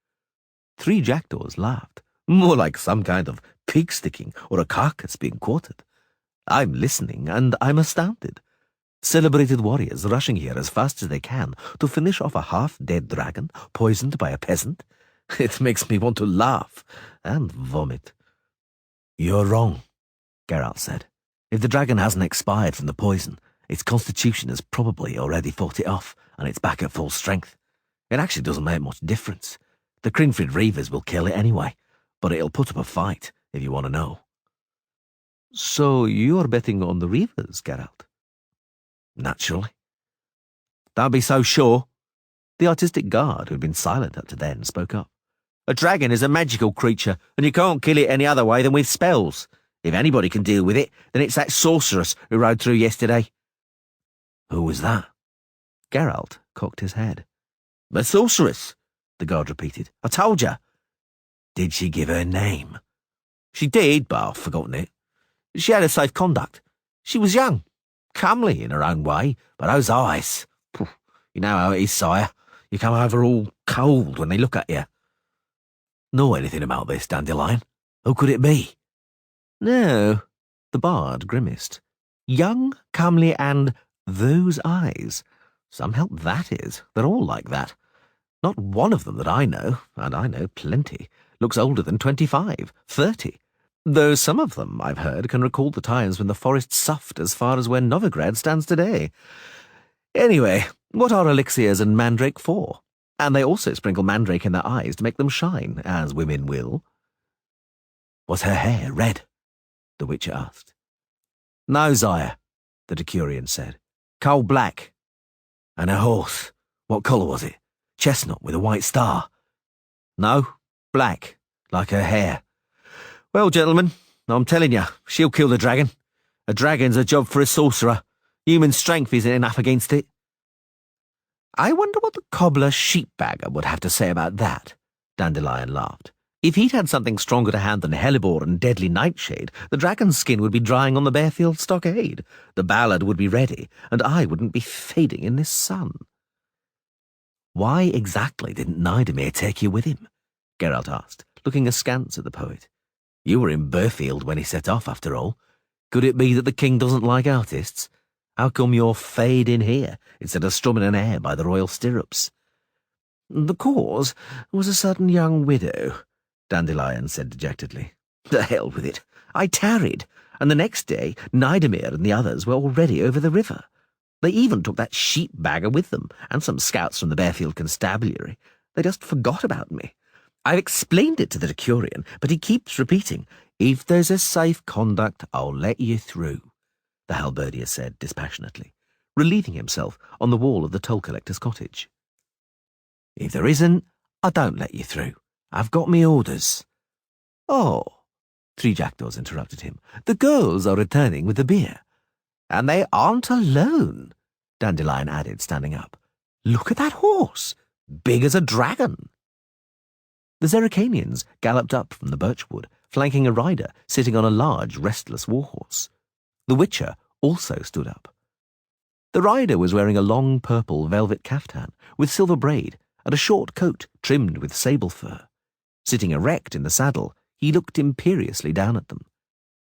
3 jackdaws laughed. More like some kind of pig sticking or a carcass being quartered. I'm listening, and I'm astounded. Celebrated warriors rushing here as fast as they can to finish off a half-dead dragon poisoned by a peasant. It makes me want to laugh and vomit. You're wrong, Geralt said. If the dragon hasn't expired from the poison, its constitution has probably already fought it off, and it's back at full strength. It actually doesn't make much difference. The Crinfrid Reavers will kill it anyway, but it'll put up a fight, if you want to know. So you're betting on the Reavers, Geralt? Naturally. Don't be so sure. The artistic guard, who'd been silent up to then, spoke up. A dragon is a magical creature, and you can't kill it any other way than with spells. If anybody can deal with it, then it's that sorceress who rode through yesterday. Who was that? Geralt cocked his head. The sorceress, the guard repeated. I told you. Did she give her name? She did, but I've forgotten it. She had a safe conduct. She was young, comely in her own way, but those eyes. You know how it is, sire. You come over all cold when they look at you. Know anything about this, Dandelion? Who could it be? No, the bard grimaced. Young, comely, and those eyes. Some help that is. They're all like that. Not one of them that I know, and I know plenty, looks older than 25, 30. Though some of them, I've heard, can recall the times when the forest soughed as far as where Novigrad stands today. Anyway, what are elixirs and mandrake for? And they also sprinkle mandrake in their eyes to make them shine, as women will. Was her hair red? The Witcher asked. No, sire, the Decurion said. Coal black. And her horse, what colour was it? Chestnut with a white star? No, black, like her hair. Well, gentlemen, I'm telling you, she'll kill the dragon. A dragon's a job for a sorcerer. Human strength isn't enough against it. I wonder what the cobbler sheepbagger would have to say about that, Dandelion laughed. If he'd had something stronger to hand than hellebore and deadly nightshade, the dragon's skin would be drying on the Bearfield stockade, the ballad would be ready, and I wouldn't be fading in this sun. Why exactly didn't Nidomir take you with him? Geralt asked, looking askance at the poet. You were in Bearfield when he set off, after all. Could it be that the king doesn't like artists? How come you're fading here instead of strumming an air by the royal stirrups? The cause was a certain young widow, Dandelion said dejectedly. The hell with it. I tarried, and the next day Nidomir and the others were already over the river. They even took that sheep-bagger with them, and some scouts from the Bearfield Constabulary. They just forgot about me. I've explained it to the Decurion, but he keeps repeating, if there's a safe conduct, I'll let you through, the halberdier said dispassionately, relieving himself on the wall of the toll-collector's cottage. If there isn't, I don't let you through. I've got me orders. Oh, 3 jackdaws interrupted him. The girls are returning with the beer. And they aren't alone, Dandelion added, standing up. Look at that horse, big as a dragon. The Zerricanians galloped up from the birchwood, flanking a rider sitting on a large, restless warhorse. The Witcher also stood up. The rider was wearing a long purple velvet caftan with silver braid and a short coat trimmed with sable fur. Sitting erect in the saddle, he looked imperiously down at them.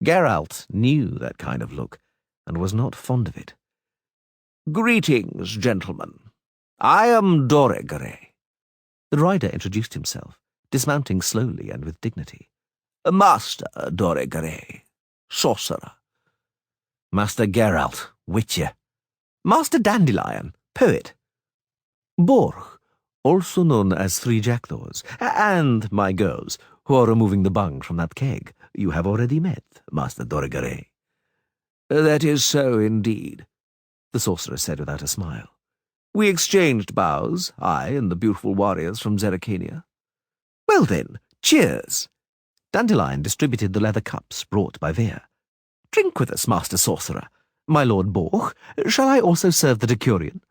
Geralt knew that kind of look, and was not fond of it. Greetings, gentlemen. I am Doregre. The rider introduced himself, dismounting slowly and with dignity. Master Doregre, sorcerer. Master Geralt, Witcher. Master Dandelion, poet. Borg, also known as 3 jackdaws, and my girls, who are removing the bung from that keg you have already met, Master Doregre. That is so indeed, the sorcerer said without a smile. We exchanged bows, I and the beautiful warriors from Zerricania. Well then, cheers. Dandelion distributed the leather cups brought by Vere. "Drink with us, Master Sorcerer. My Lord Borch, shall I also serve the Decurion?"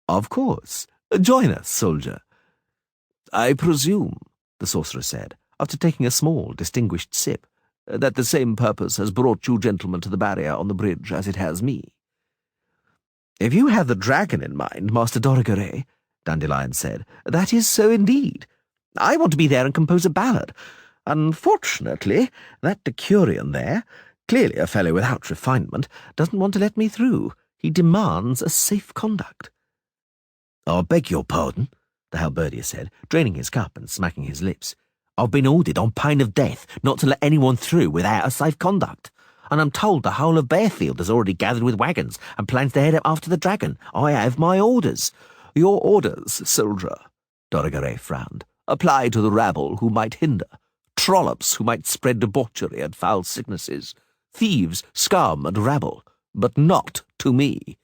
"Of course. Join us, soldier." "I presume," the sorcerer said, after taking a small, distinguished sip, "that the same purpose has brought you gentlemen to the barrier on the bridge as it has me." "If you have the dragon in mind, Master Dorigere," Dandelion said, "that is so indeed. I want to be there and compose a ballad. Unfortunately, that Decurion there, clearly a fellow without refinement, doesn't want to let me through. He demands a safe conduct." "I beg your pardon," the halberdier said, draining his cup and smacking his lips. "I've been ordered on pain of death not to let anyone through without a safe conduct, and I'm told the whole of Bearfield has already gathered with wagons and plans to head up after the dragon. I have my orders." "Your orders, soldier," Dorigere frowned, "apply to the rabble who might hinder, trollops who might spread debauchery and foul sicknesses, thieves, scum, and rabble, but not to me.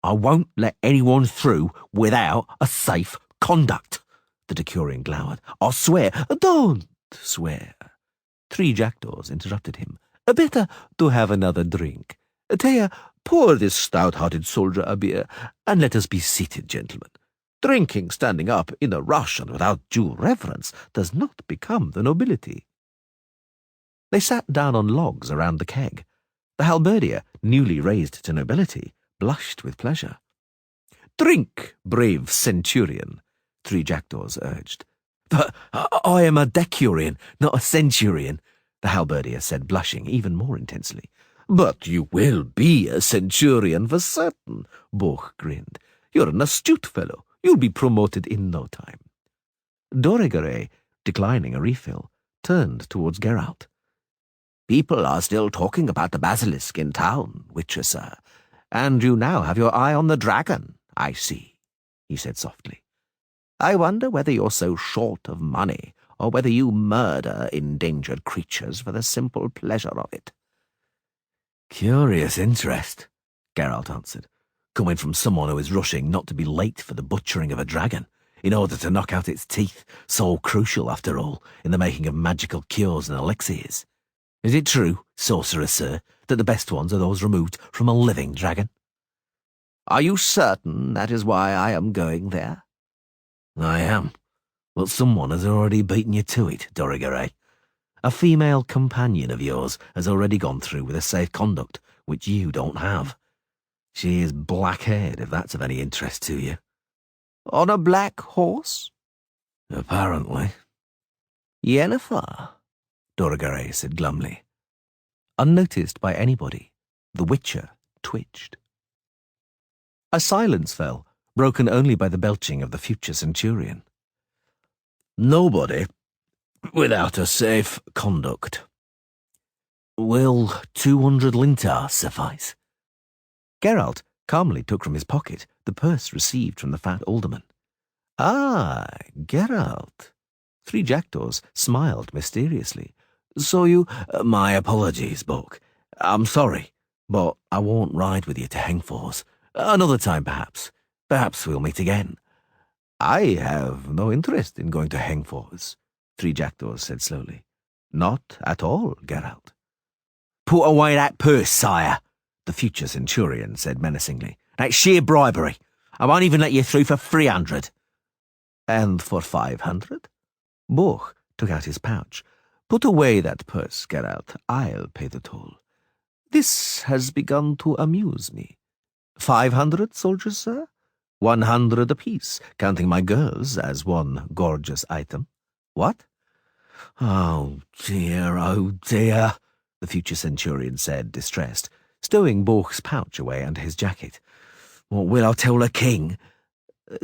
I won't let anyone through without a safe conduct," the Decurion glowered. "I swear—" "Don't swear," 3 jackdaws interrupted him. "Better to have another drink. Thea, pour this stout-hearted soldier a beer, and let us be seated, gentlemen. Drinking standing up in a rush and without due reverence does not become the nobility." They sat down on logs around the keg. The halberdier, newly raised to nobility, blushed with pleasure. "Drink, brave centurion," 3 jackdaws urged. "But I am a decurion, not a centurion," the halberdier said, blushing even more intensely. "But you will be a centurion for certain," Borch grinned. "You're an astute fellow. You'll be promoted in no time." Dorigere, declining a refill, turned towards Geralt. "People are still talking about the basilisk in town, Witcher, sir, and you now have your eye on the dragon, I see," he said softly. "I wonder whether you're so short of money, or whether you murder endangered creatures for the simple pleasure of it." "Curious interest," Geralt answered, "coming from someone who is rushing not to be late for the butchering of a dragon, in order to knock out its teeth, so crucial, after all, in the making of magical cures and elixirs. Is it true, sorcerer sir, that the best ones are those removed from a living dragon?" "Are you certain that is why I am going there?" "I am. But someone has already beaten you to it, Dorigere. A female companion of yours has already gone through with a safe conduct, which you don't have. She is black-haired, if that's of any interest to you." "On a black horse?" "Apparently." "Yennefer," Dorigere said glumly. Unnoticed by anybody, the Witcher twitched. A silence fell, broken only by the belching of the future centurion. "Nobody without a safe conduct. Will 200 lintar suffice?" Geralt calmly took from his pocket the purse received from the fat alderman. "Ah, Geralt." 3 jackdaws smiled mysteriously. "So you—" "My apologies, Buck. I'm sorry, but I won't ride with you to Hengfors. Another time, perhaps. Perhaps we'll meet again." "I have no interest in going to Hengfors," 3 jackdaws said slowly. "Not at all, Geralt." "Put away that purse, sire," the future centurion said menacingly. "That's sheer bribery. I won't even let you through for 300. "And for 500? Borch took out his pouch. "Put away that purse, Geralt. I'll pay the toll. This has begun to amuse me. 500 soldiers, sir? 100 apiece, counting my girls as one gorgeous item. What?" Oh dear, the future centurion said, distressed, stowing Borch's pouch away under his jacket. "What will I tell the king?"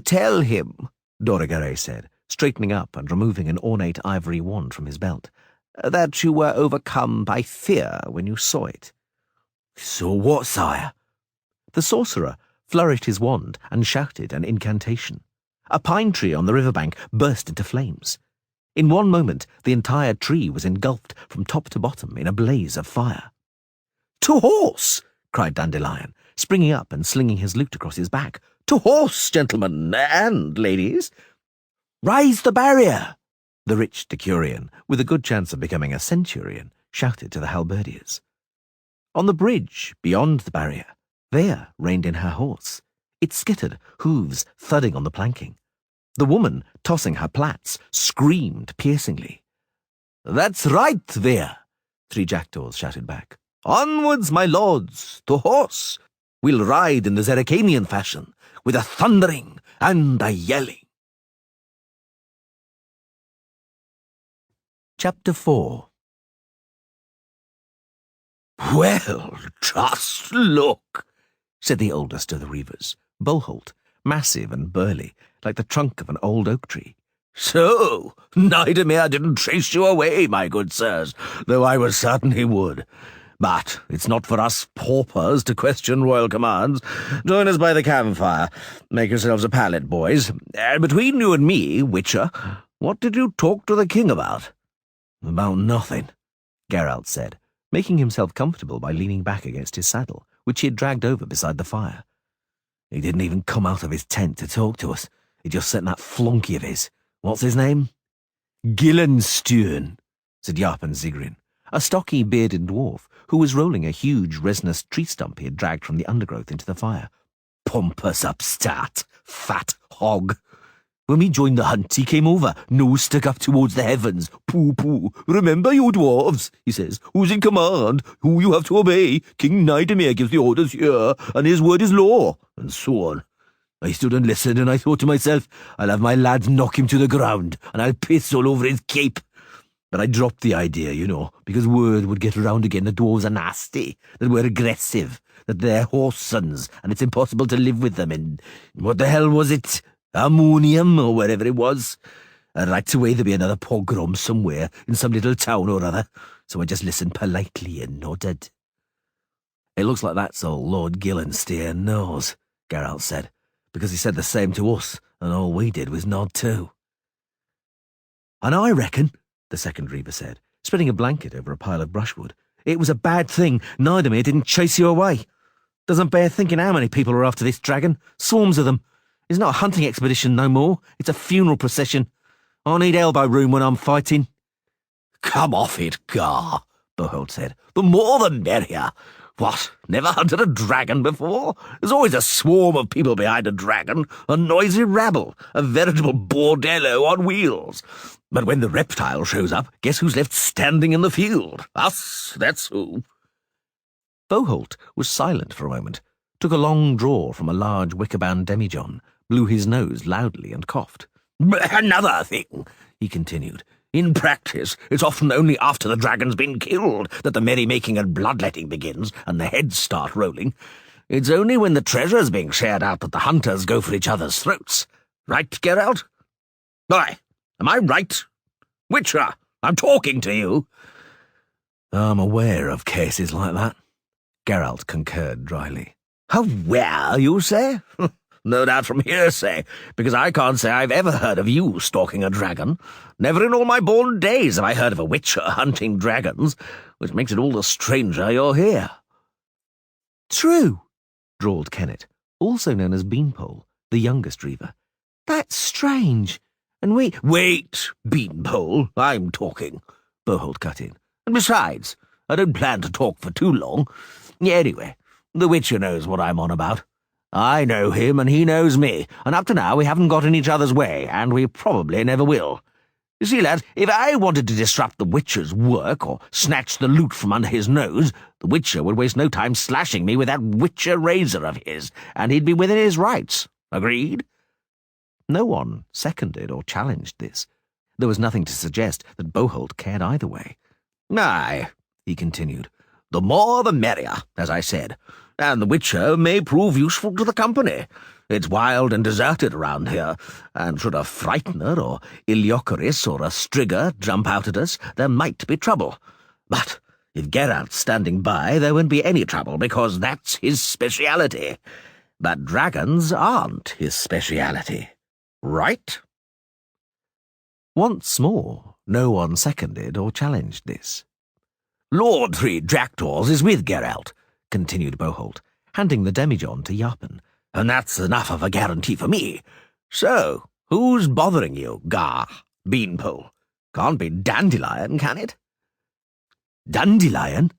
"Tell him," Dorigere said, straightening up and removing an ornate ivory wand from his belt, "that you were overcome by fear when you saw it." "Saw what, sire?" The sorcerer flourished his wand and shouted an incantation. A pine tree on the riverbank burst into flames. In one moment, the entire tree was engulfed from top to bottom in a blaze of fire. "To horse!" cried Dandelion, springing up and slinging his lute across his back. "To horse, gentlemen and ladies!" "Raise the barrier!" The rich decurion, with a good chance of becoming a centurion, shouted to the halberdiers. On the bridge, beyond the barrier, Vea reined in her horse. It skittered, hooves thudding on the planking. The woman, tossing her plaits, screamed piercingly. "That's right, Vea," 3 jackdaws shouted back. "Onwards, my lords, to horse! We'll ride in the Zeracanian fashion, with a thundering and a yelling." Chapter 4. "Well, just look," said the oldest of the reavers, Boholt, massive and burly, like the trunk of an old oak tree. "So, Nidomir didn't chase you away, my good sirs, though I was certain he would. But it's not for us paupers to question royal commands. Join us by the campfire. Make yourselves a pallet, boys. And between you and me, Witcher, what did you talk to the king about?" "About nothing," Geralt said, making himself comfortable by leaning back against his saddle, which he had dragged over beside the fire. "He didn't even come out of his tent to talk to us. He just sent that flunky of his. What's his name?" "Gillenstern," said Jarpen Zigrin, a stocky, bearded dwarf who was rolling a huge resinous tree stump he had dragged from the undergrowth into the fire. "Pompous upstart, fat hog. When we joined the hunt, he came over, nose stuck up towards the heavens. 'Pooh, pooh, remember, you dwarves,' he says. 'Who's in command? Who you have to obey? King Nidomir gives the orders here, and his word is law,' and so on. I stood and listened, and I thought to myself, I'll have my lads knock him to the ground, and I'll piss all over his cape. But I dropped the idea, you know, because word would get around again the dwarves are nasty, that we're aggressive, that they're horse sons, and it's impossible to live with them in, what the hell was it? Ammonium, or wherever it was. And right away there'd be another pogrom somewhere, in some little town or other, so I just listened politely and nodded." "It looks like that's all Lord Gillenstern knows," Geralt said, "because he said the same to us, and all we did was nod too." "And I reckon," the second reaver said, spreading a blanket over a pile of brushwood, "it was a bad thing Nidomir didn't chase you away. Doesn't bear thinking how many people are after this dragon. Swarms of them. It's not a hunting expedition no more. It's a funeral procession. I need elbow room when I'm fighting." "Come off it, Gar," Boholt said. "The more the merrier. What, never hunted a dragon before? There's always a swarm of people behind a dragon, a noisy rabble, a veritable bordello on wheels. But when the reptile shows up, guess who's left standing in the field? Us, that's who." Boholt was silent for a moment, took a long draw from a large wicker-bound demijohn, blew his nose loudly and coughed. "Another thing," he continued. "In practice, it's often only after the dragon's been killed that the merrymaking and bloodletting begins and the heads start rolling. It's only when the treasure's being shared out that the hunters go for each other's throats. Right, Geralt? Boy, am I right? Witcher, I'm talking to you." "I'm aware of cases like that," Geralt concurred dryly. "Aware, you say? No doubt from hearsay, because I can't say I've ever heard of you stalking a dragon. Never in all my born days have I heard of a witcher hunting dragons, which makes it all the stranger you're here." "True," drawled Kennet, also known as Beanpole, the youngest reaver. "That's strange. And we—" "Wait, Beanpole, I'm talking," Boholt cut in. "And besides, I don't plan to talk for too long. Anyway, the Witcher knows what I'm on about. I know him and he knows me, and up to now we haven't got in each other's way, and we probably never will. You see, lads, if I wanted to disrupt the Witcher's work or snatch the loot from under his nose, the Witcher would waste no time slashing me with that Witcher razor of his, and he'd be within his rights. Agreed?" No one seconded or challenged this. There was nothing to suggest that Boholt cared either way. "Aye," he continued, "the more the merrier, as I said, and the Witcher may prove useful to the company. It's wild and deserted around here, and should a Frightener or Iliocoris or a Strigger jump out at us, there might be trouble. But if Geralt's standing by, there won't be any trouble, because that's his speciality. But dragons aren't his speciality. Right?" Once more, no one seconded or challenged this. "Lord Three Jackdaws is with Geralt," continued Boholt, handing the demijohn to Jarpen, "and that's enough of a guarantee for me. So, who's bothering you, Gar, Beanpole? Can't be Dandelion, can it? Dandelion?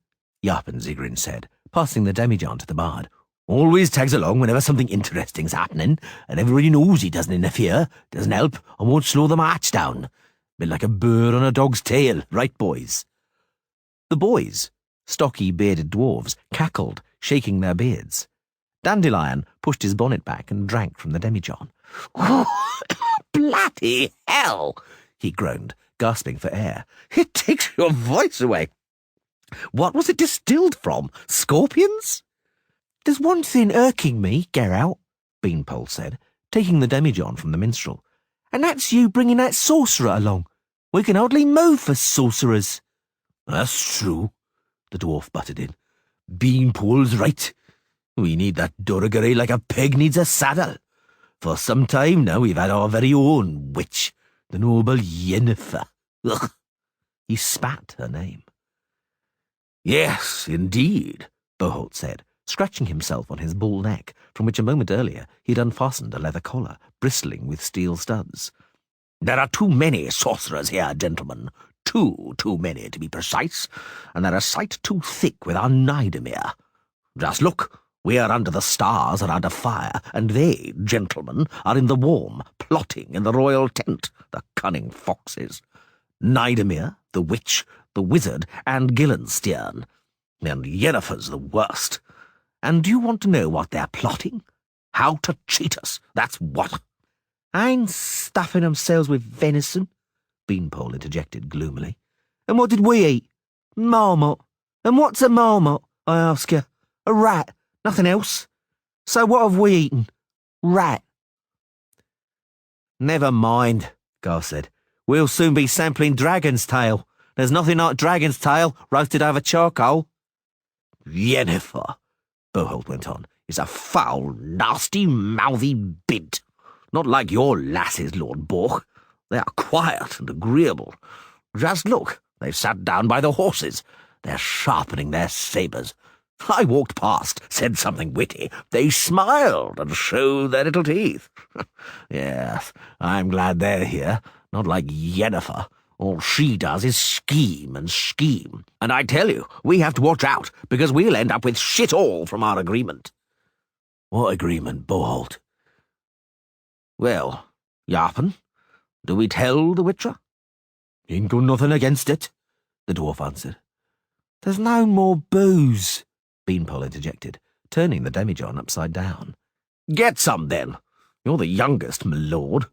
Yarpen said, passing the demijohn to the bard. Always tags along whenever something interesting's happening, and everybody knows he doesn't interfere, doesn't help, and won't slow the march down. Bit like a bird on a dog's tail, right, boys? The boys, stocky, bearded dwarves, cackled, shaking their beards. Dandelion pushed his bonnet back and drank from the demijohn. Bloody hell! He groaned, gasping for air. It takes your voice away. What was it distilled from? Scorpions? There's one thing irking me, Geralt, Beanpole said, taking the demijohn from the minstrel, and that's you bringing that sorcerer along. We can hardly move for sorcerers. That's true, the dwarf butted in. Beanpole's right. We need that Dorogary like a pig needs a saddle. For some time now we've had our very own witch, the noble Yennefer. Ugh. He spat her name. Yes, indeed, Boholt said, scratching himself on his bull neck, from which a moment earlier he'd unfastened a leather collar, bristling with steel studs. There are too many sorcerers here, gentlemen. Too many, to be precise, and they're a sight too thick with our Nidemere. Just look, we are under the stars around a fire, and they, gentlemen, are in the warm, plotting in the royal tent, the cunning foxes. Nidemere, the witch, the wizard, and Gillenstern. And Yennefer's the worst. And do you want to know what they're plotting? How to cheat us, that's what. Ain't stuffing themselves with venison, Beanpole interjected gloomily. And what did we eat? Marmot. And what's a marmot, I ask you? A rat, nothing else. So what have we eaten? Rat. Never mind, Gar said. We'll soon be sampling dragon's tail. There's nothing like dragon's tail roasted over charcoal. Yennefer, Boholt went on, is a foul, nasty, mouthy bint. Not like your lasses, Lord Bork. They are quiet and agreeable. Just look, they've sat down by the horses. They're sharpening their sabres. I walked past, said something witty. They smiled and showed their little teeth. Yes, I'm glad they're here, not like Yennefer. All she does is scheme and scheme. And I tell you, we have to watch out, because we'll end up with shit all from our agreement. What agreement, Boholt? Well, Yarpen, do we tell the Witcher? Ain't got nothing against it, the dwarf answered. There's no more booze, Beanpole interjected, turning the demijohn upside down. Get some, then. You're the youngest, my lord.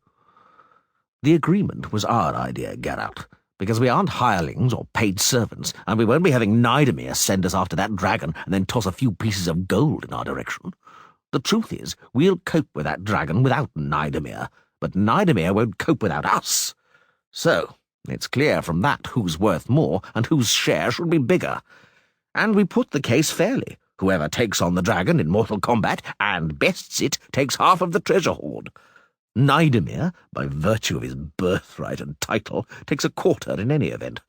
The agreement was our idea, Geralt, because we aren't hirelings or paid servants, and we won't be having Nidemere send us after that dragon and then toss a few pieces of gold in our direction. The truth is, we'll cope with that dragon without Nidemere, but Nidemere won't cope without us. So, it's clear from that who's worth more and whose share should be bigger. And we put the case fairly. Whoever takes on the dragon in mortal combat and bests it takes half of the treasure hoard. Nidemere, by virtue of his birthright and title, takes a quarter in any event.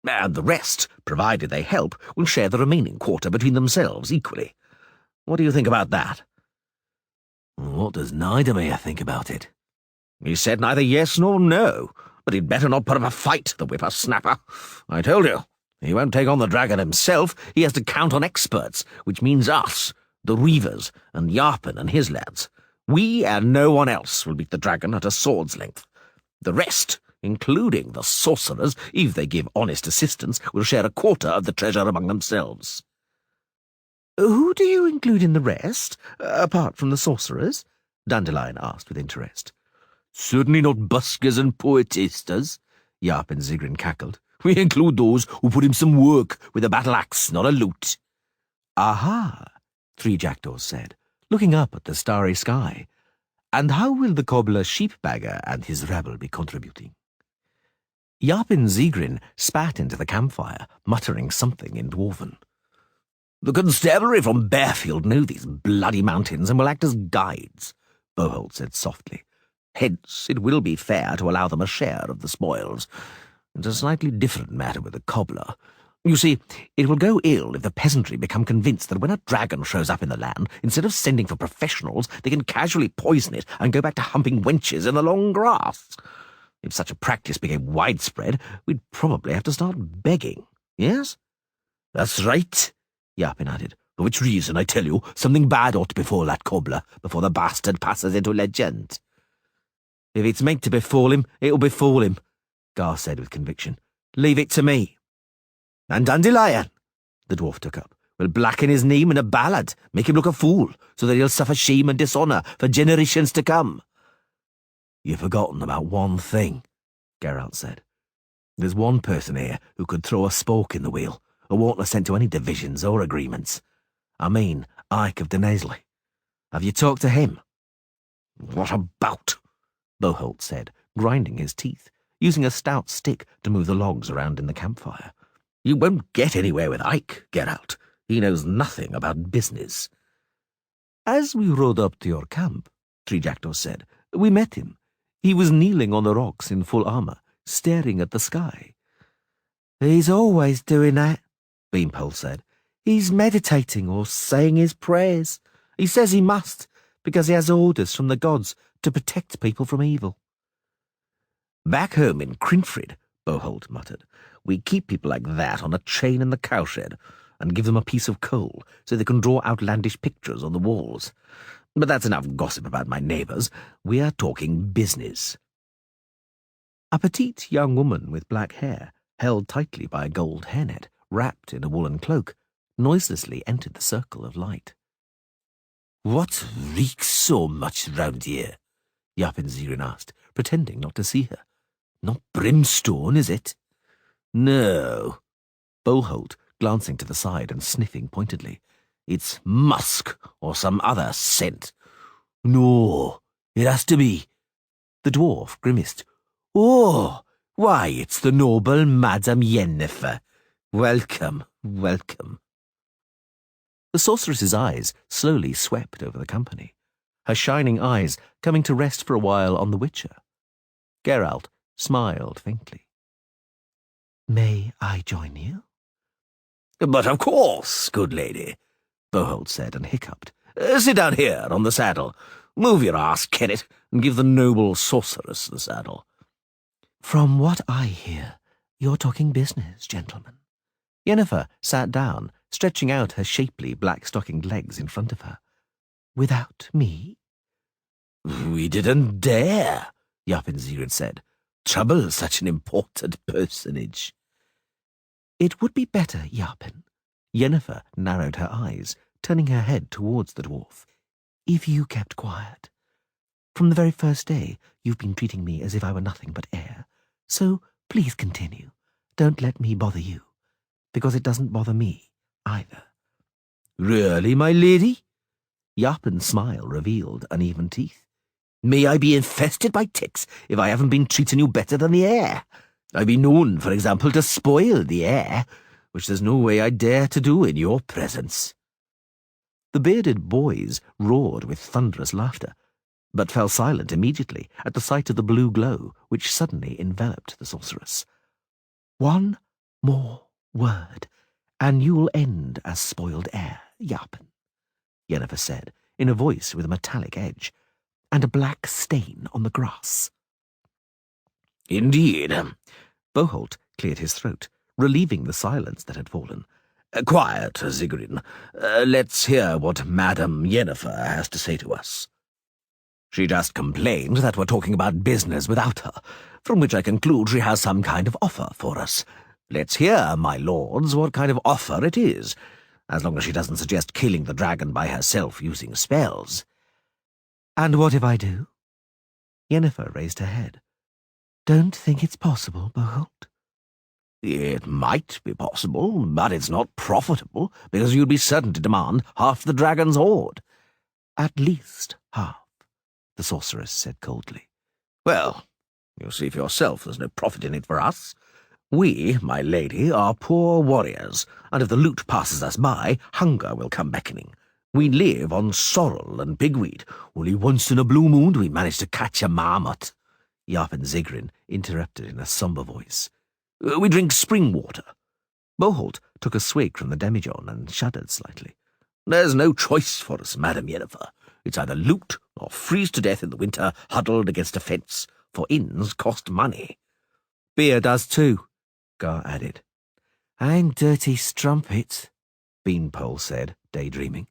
And the rest, provided they help, will share the remaining quarter between themselves equally. What do you think about that? What does Nidemere think about it? He said neither yes nor no, but he'd better not put up a fight, the whippersnapper. I told you, he won't take on the dragon himself. He has to count on experts, which means us, the Reavers, and Yarpen and his lads. We and no one else will beat the dragon at a sword's length. The rest, including the sorcerers, if they give honest assistance, will share a quarter of the treasure among themselves. Who do you include in the rest, apart from the sorcerers? Dandelion asked with interest. Certainly not buskers and poetistas, Yarpen cackled. We include those who put in some work with a battle-axe, not a lute. Aha, Three Jackdaws said, looking up at the starry sky. And how will the cobbler Sheepbagger and his rabble be contributing? Yarpen spat into the campfire, muttering something in Dwarven. The constabulary from Bearfield know these bloody mountains and will act as guides, Boholt said softly. Hence, it will be fair to allow them a share of the spoils. It's a slightly different matter with the cobbler. You see, it will go ill if the peasantry become convinced that when a dragon shows up in the land, instead of sending for professionals, they can casually poison it and go back to humping wenches in the long grass. If such a practice became widespread, we'd probably have to start begging, yes? That's right, Yapin added. For which reason, I tell you, something bad ought to befall that cobbler before the bastard passes into legend. If it's meant to befall him, it'll befall him, Gar said with conviction. Leave it to me. And Dandelion, the dwarf took up, will blacken his name in a ballad, make him look a fool, so that he'll suffer shame and dishonour for generations to come. You've forgotten about one thing, Geralt said. There's one person here who could throw a spoke in the wheel, who won't assent to any divisions or agreements. I mean, Ike of Denaisley. Have you talked to him? What about? Boholt said, grinding his teeth, using a stout stick to move the logs around in the campfire. You won't get anywhere with Ike, Geralt. He knows nothing about business. As we rode up to your camp, Trijactor said, we met him. He was kneeling on the rocks in full armour, staring at the sky. He's always doing that, Beanpole said. He's meditating or saying his prayers. He says he must, because he has orders from the gods to protect people from evil. Back home in Crinfrid, Boholt muttered, we keep people like that on a chain in the cowshed and give them a piece of coal so they can draw outlandish pictures on the walls. But that's enough gossip about my neighbours. We are talking business. A petite young woman with black hair, held tightly by a gold hairnet, wrapped in a woolen cloak, noiselessly entered the circle of light. What reeks so much round here? Yapin Zigrin asked, pretending not to see her. Not brimstone, is it? No. Boholt, glancing to the side and sniffing pointedly. It's musk or some other scent. No, it has to be. The dwarf grimaced. Oh, why, it's the noble Madame Yennefer. Welcome, welcome. The sorceress's eyes slowly swept over the company, her shining eyes coming to rest for a while on the Witcher. Geralt smiled faintly. May I join you? But of course, good lady, Boholt said and hiccuped. Sit down here on the saddle. Move your ass, Kennet, and give the noble sorceress the saddle. From what I hear, you're talking business, gentlemen. Yennefer sat down, stretching out her shapely black-stockinged legs in front of her. Without me? We didn't dare, Yapin Zigrid said. Trouble such an important personage. It would be better, Yapin. Yennefer narrowed her eyes, turning her head towards the dwarf. If you kept quiet. From the very first day, you've been treating me as if I were nothing but air. So please continue. Don't let me bother you, because it doesn't bother me either. Really, my lady? Yapin's smile revealed uneven teeth. May I be infested by ticks if I haven't been treating you better than the air? I've been known, for example, to spoil the air, which there's no way I dare to do in your presence. The bearded boys roared with thunderous laughter, but fell silent immediately at the sight of the blue glow which suddenly enveloped the sorceress. One more word, and you'll end as spoiled air, Yapin, Yennefer said, in a voice with a metallic edge, and a black stain on the grass. Indeed. Boholt cleared his throat, relieving the silence that had fallen. Quiet, Zigrin. Let's hear what Madame Yennefer has to say to us. She just complained that we're talking about business without her, from which I conclude she has some kind of offer for us. Let's hear, my lords, what kind of offer it is, as long as she doesn't suggest killing the dragon by herself using spells. And what if I do? Yennefer raised her head. Don't think it's possible, Boholt. It might be possible, but it's not profitable, because you'd be certain to demand half the dragon's hoard. At least half, the sorceress said coldly. Well, you see for yourself there's no profit in it for us. We, my lady, are poor warriors, and if the loot passes us by, hunger will come beckoning. We live on sorrel and pigweed. Only once in a blue moon do we manage to catch a marmot. Yapin Zigrin interrupted in a sombre voice. We drink spring water. Boholt took a swig from the demijohn and shuddered slightly. There's no choice for us, Madame Yennefer. It's either loot or freeze to death in the winter, huddled against a fence, for inns cost money. Beer does too, Gar added. And dirty strumpets, Beanpole said, daydreaming.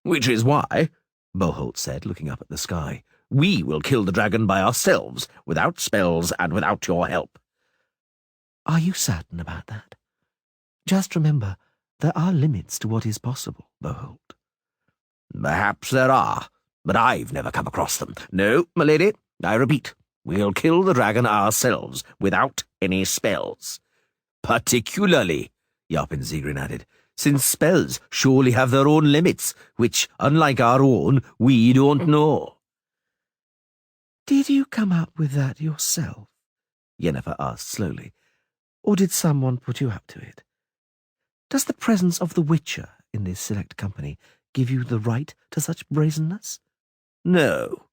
Which is why, Boholt said, looking up at the sky, we will kill the dragon by ourselves, without spells and without your help. Are you certain about that? Just remember, there are limits to what is possible, Boholt. Perhaps there are, but I've never come across them. No, my lady, I repeat, we'll kill the dragon ourselves, without any spells. Particularly, Yarpen Zigrin added, since spells surely have their own limits, which, unlike our own, we don't know. Did you come up with that yourself? Yennefer asked slowly. Or did someone put you up to it? Does the presence of the Witcher in this select company give you the right to such brazenness? No,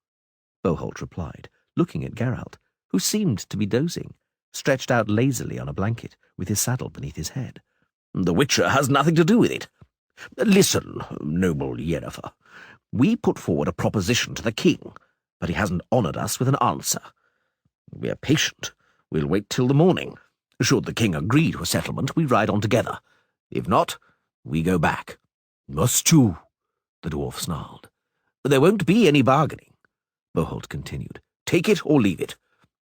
Boholt replied, looking at Geralt, who seemed to be dozing, stretched out lazily on a blanket with his saddle beneath his head. The Witcher has nothing to do with it. Listen, noble Yennefer, we put forward a proposition to the king, but he hasn't honoured us with an answer. We're patient. We'll wait till the morning. Should the king agree to a settlement, we ride on together. If not, we go back. Must you? The dwarf snarled. There won't be any bargaining, Boholt continued. Take it or leave it.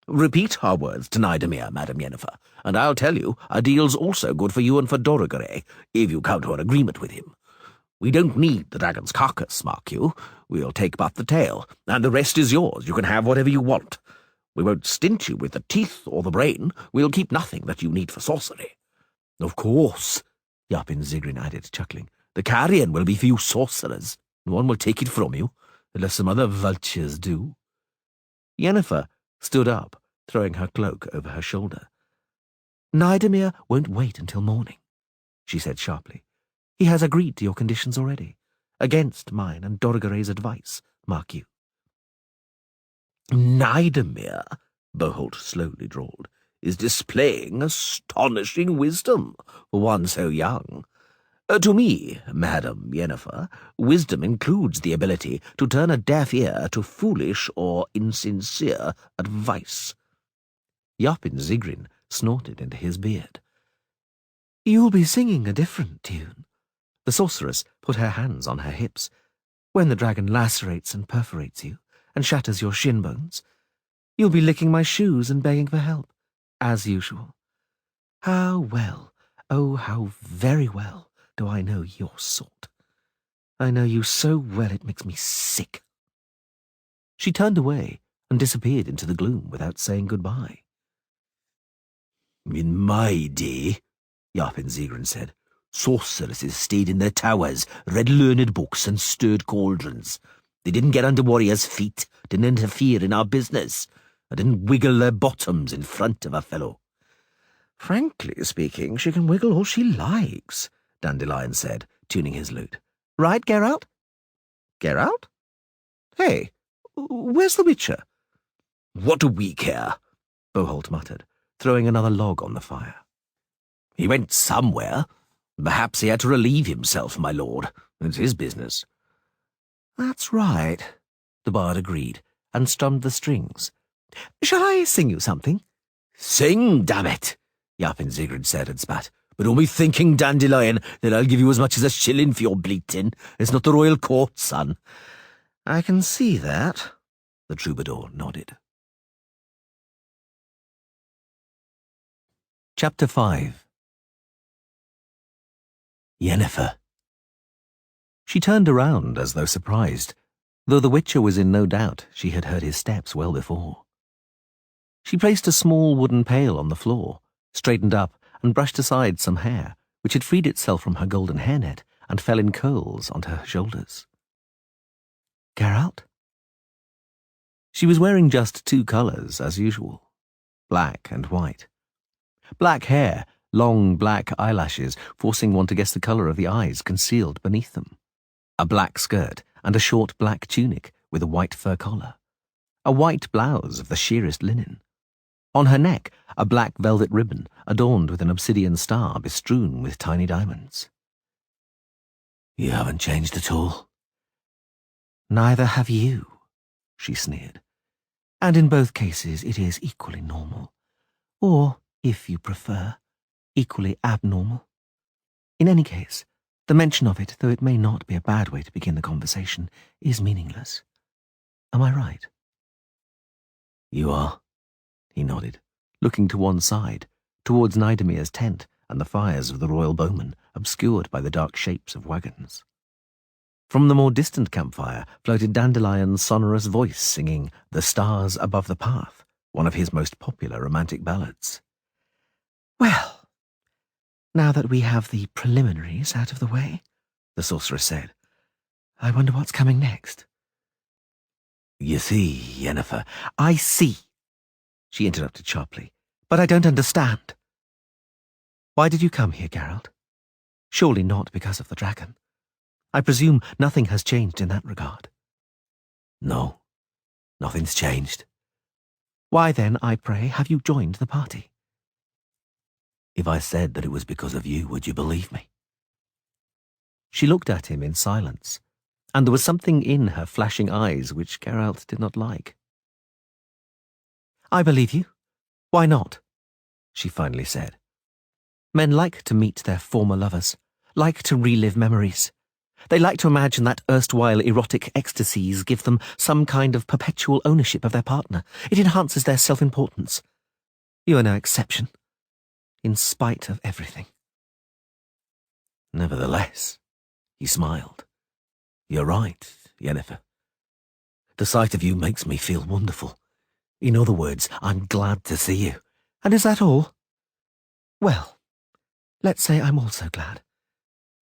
Repeat our words to Nidomir, Madam Yennefer, and I'll tell you a deal's also good for you and for Dorogore, if you come to an agreement with him. We don't need the dragon's carcass, mark you. We'll take but the tail, and the rest is yours. You can have whatever you want. We won't stint you with the teeth or the brain. We'll keep nothing that you need for sorcery. Of course, Yarpen Zigrin added, chuckling. The carrion will be for you sorcerers. No one will take it from you, unless some other vultures do. Yennefer stood up, throwing her cloak over her shoulder. Nidomir won't wait until morning, she said sharply. He has agreed to your conditions already, against mine and Dorogore's advice, mark you. Nidomir, Boholt slowly drawled, is displaying astonishing wisdom for one so young. To me, Madam Yennefer, wisdom includes the ability to turn a deaf ear to foolish or insincere advice. Yarpen Zigrin snorted into his beard. You'll be singing a different tune. The sorceress put her hands on her hips. When the dragon lacerates and perforates you, and shatters your shin bones, you'll be licking my shoes and begging for help, as usual. How well, oh, how very well, do I know your sort. I know you so well it makes me sick. She turned away and disappeared into the gloom without saying goodbye. In my day, Yarpen Zigrin said, sorceresses stayed in their towers, read learned books and stirred cauldrons. They didn't get under warriors' feet, didn't interfere in our business, and didn't wiggle their bottoms in front of a fellow. Frankly speaking, she can wiggle all she likes, Dandelion said, tuning his lute. Right, Geralt? Geralt? Hey, where's the Witcher? What do we care? Boholt muttered, throwing another log on the fire. He went somewhere. Perhaps he had to relieve himself, my lord. It's his business. That's right, the bard agreed, and strummed the strings. Shall I sing you something? Sing, damn it, Yarpen Zigrin said and spat. But don't be thinking, Dandelion, that I'll give you as much as a shilling for your bleating. It's not the royal court, son. I can see that, the troubadour nodded. Chapter 5. Yennefer. She turned around as though surprised, though the Witcher was in no doubt she had heard his steps well before. She placed a small wooden pail on the floor, straightened up, and brushed aside some hair, which had freed itself from her golden hairnet and fell in curls onto her shoulders. Geralt? She was wearing just two colours, as usual, black and white. Black hair, long black eyelashes forcing one to guess the colour of the eyes concealed beneath them. A black skirt and a short black tunic with a white fur collar. A white blouse of the sheerest linen. On her neck, a black velvet ribbon adorned with an obsidian star bestrewn with tiny diamonds. You haven't changed at all. Neither have you, she sneered. And in both cases it is equally normal. Or, if you prefer, equally abnormal. In any case, the mention of it, though it may not be a bad way to begin the conversation, is meaningless. Am I right? You are, he nodded, looking to one side, towards Nidemir's tent and the fires of the royal bowmen, obscured by the dark shapes of wagons. From the more distant campfire floated Dandelion's sonorous voice singing "The Stars Above the Path," one of his most popular romantic ballads. Well, now that we have the preliminaries out of the way, the sorceress said, I wonder what's coming next. You see, Yennefer, I see, she interrupted sharply, but I don't understand. Why did you come here, Geralt? Surely not because of the dragon. I presume nothing has changed in that regard. No, nothing's changed. Why then, I pray, have you joined the party? If I said that it was because of you, would you believe me? She looked at him in silence, and there was something in her flashing eyes which Geralt did not like. I believe you. Why not? She finally said. Men like to meet their former lovers, like to relive memories. They like to imagine that erstwhile erotic ecstasies give them some kind of perpetual ownership of their partner. It enhances their self-importance. You are no exception, in spite of everything. Nevertheless, he smiled. You're right, Yennefer. The sight of you makes me feel wonderful. In other words, I'm glad to see you. And is that all? Well, let's say I'm also glad.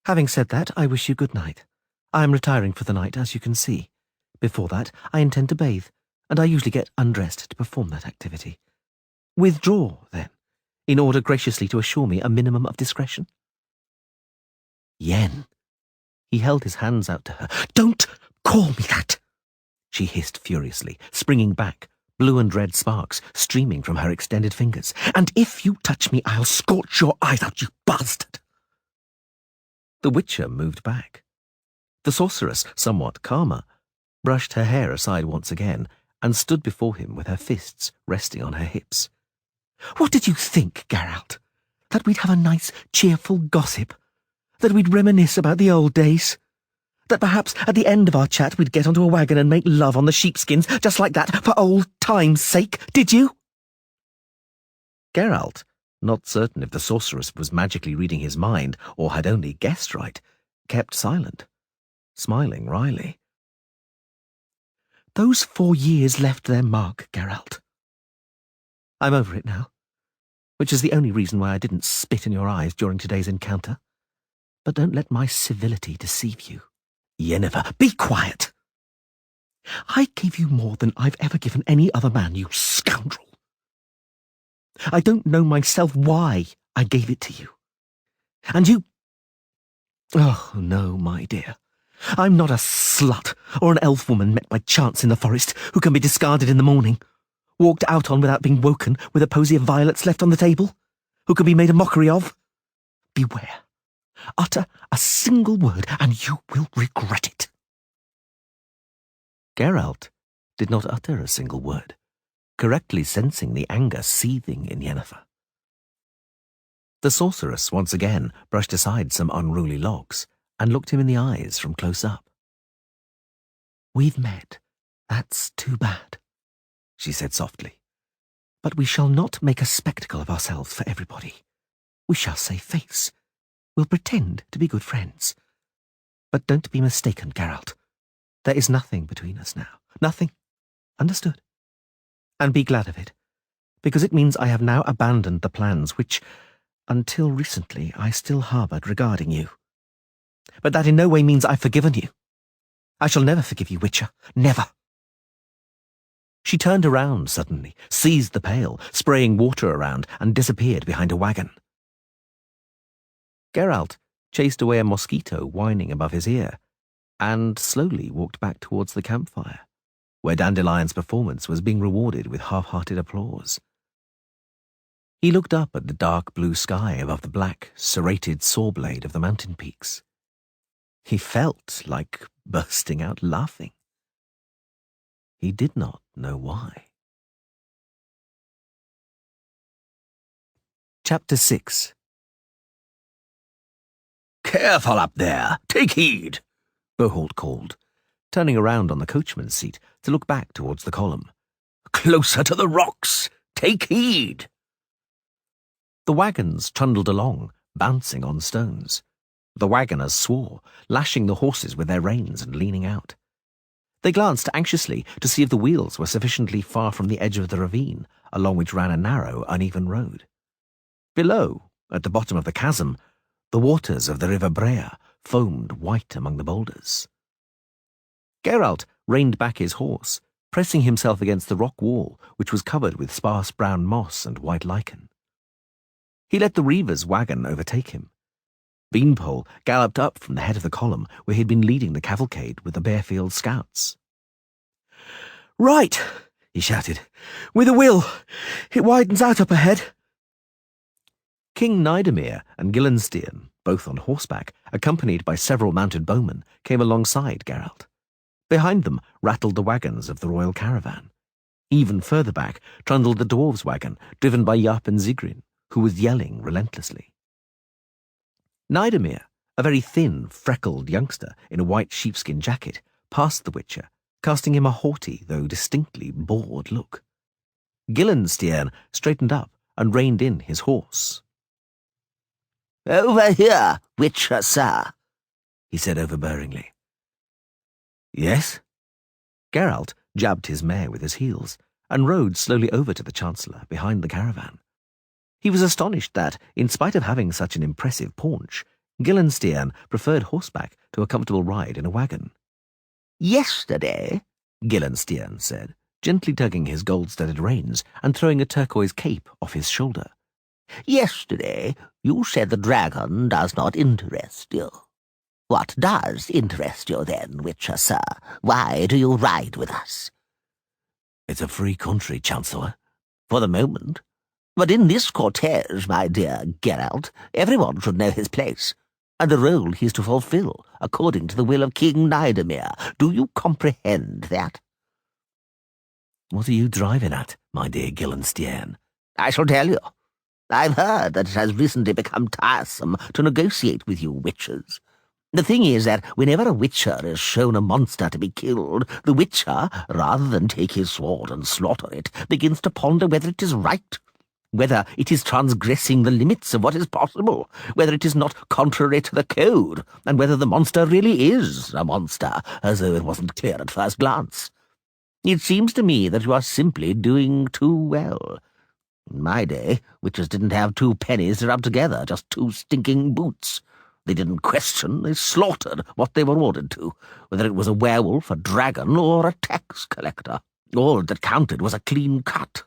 Having said that, I wish you good night. I am retiring for the night, as you can see. Before that, I intend to bathe, and I usually get undressed to perform that activity. Withdraw, then, in order graciously to assure me a minimum of discretion. Yen. He held his hands out to her. Don't call me that, she hissed furiously, springing back, blue and red sparks streaming from her extended fingers. And if you touch me, I'll scorch your eyes out, you bastard. The Witcher moved back. The sorceress, somewhat calmer, brushed her hair aside once again and stood before him with her fists resting on her hips. What did you think, Geralt? That we'd have a nice, cheerful gossip? That we'd reminisce about the old days? That perhaps at the end of our chat we'd get onto a wagon and make love on the sheepskins, just like that, for old time's sake, did you? Geralt, not certain if the sorceress was magically reading his mind or had only guessed right, kept silent, smiling wryly. Those 4 years left their mark, Geralt. I'm over it now, which is the only reason why I didn't spit in your eyes during today's encounter. But don't let my civility deceive you. Yennefer, be quiet! I gave you more than I've ever given any other man, you scoundrel. I don't know myself why I gave it to you. And you... Oh, no, my dear. I'm not a slut or an elf woman met by chance in the forest who can be discarded in the morning, walked out on without being woken with a posy of violets left on the table, who can be made a mockery of. Beware. Utter a single word and you will regret it. Geralt did not utter a single word, correctly sensing the anger seething in Yennefer. The sorceress once again brushed aside some unruly locks and looked him in the eyes from close up. We've met. That's too bad, she said softly. But we shall not make a spectacle of ourselves for everybody. We shall save face. We'll pretend to be good friends. But don't be mistaken, Geralt. There is nothing between us now. Nothing. Understood? And be glad of it, because it means I have now abandoned the plans which, until recently, I still harboured regarding you. But that in no way means I've forgiven you. I shall never forgive you, Witcher. Never. She turned around suddenly, seized the pail, spraying water around, and disappeared behind a wagon. Geralt chased away a mosquito whining above his ear, and slowly walked back towards the campfire, where Dandelion's performance was being rewarded with half-hearted applause. He looked up at the dark blue sky above the black, serrated saw-blade of the mountain peaks. He felt like bursting out laughing. He did not know why. Chapter 6. Careful up there! Take heed! Boholt called, turning around on the coachman's seat to look back towards the column. Closer to the rocks! Take heed! The wagons trundled along, bouncing on stones. The wagoners swore, lashing the horses with their reins and leaning out. They glanced anxiously to see if the wheels were sufficiently far from the edge of the ravine, along which ran a narrow, uneven road. Below, at the bottom of the chasm, the waters of the river Brea foamed white among the boulders. Geralt reined back his horse, pressing himself against the rock wall, which was covered with sparse brown moss and white lichen. He let the Reaver's wagon overtake him. Beanpole galloped up from the head of the column, where he had been leading the cavalcade with the Bearfield scouts. "Right!" he shouted. "With a will! It widens out up ahead!" King Nidemir and Gillenstein, both on horseback, accompanied by several mounted bowmen, came alongside Geralt. Behind them rattled the wagons of the royal caravan. Even further back trundled the dwarves' wagon, driven by Japp and Zigrin, who was yelling relentlessly. Nidemir, a very thin, freckled youngster in a white sheepskin jacket, passed the Witcher, casting him a haughty, though distinctly bored look. Gillenstein straightened up and reined in his horse. "Over here, Witcher, sir," he said overbearingly. "Yes?" Geralt jabbed his mare with his heels and rode slowly over to the Chancellor behind the caravan. He was astonished that, in spite of having such an impressive paunch, Gillenstein preferred horseback to a comfortable ride in a wagon. "Yesterday," Gillenstein said, gently tugging his gold-studded reins and throwing a turquoise cape off his shoulder. "Yesterday you said the dragon does not interest you. What does interest you then, Witcher, sir? Why do you ride with us?" "It's a free country, Chancellor." "For the moment. But in this cortege, my dear Geralt, everyone should know his place, and the role he's to fulfill, according to the will of King Nidemir. Do you comprehend that?" "What are you driving at, my dear Gillenstein?" "I shall tell you. I've heard that it has recently become tiresome to negotiate with you witchers. The thing is that whenever a witcher is shown a monster to be killed, the witcher, rather than take his sword and slaughter it, begins to ponder whether it is right, whether it is transgressing the limits of what is possible, whether it is not contrary to the code, and whether the monster really is a monster, as though it wasn't clear at first glance. It seems to me that you are simply doing too well. In my day, witches didn't have 2 pennies to rub together, just 2 stinking boots. They didn't question, they slaughtered what they were ordered to, whether it was a werewolf, a dragon, or a tax collector. All that counted was a clean cut.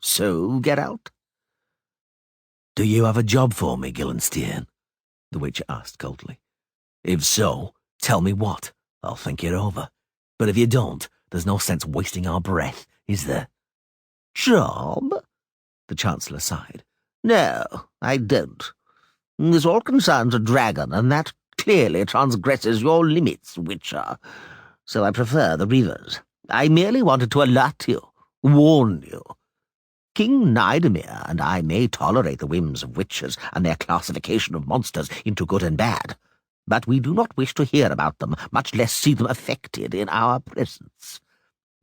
So, get out." "Do you have a job for me, Gillenstein?" the Witcher asked coldly. "If so, tell me what. I'll think it over. But if you don't, there's no sense wasting our breath, is there?" "Job?" the Chancellor sighed. "No, I don't. This all concerns a dragon, and that clearly transgresses your limits, Witcher. So I prefer the Reavers. I merely wanted to alert you, warn you. King Nidemir and I may tolerate the whims of witches and their classification of monsters into good and bad, but we do not wish to hear about them, much less see them affected in our presence.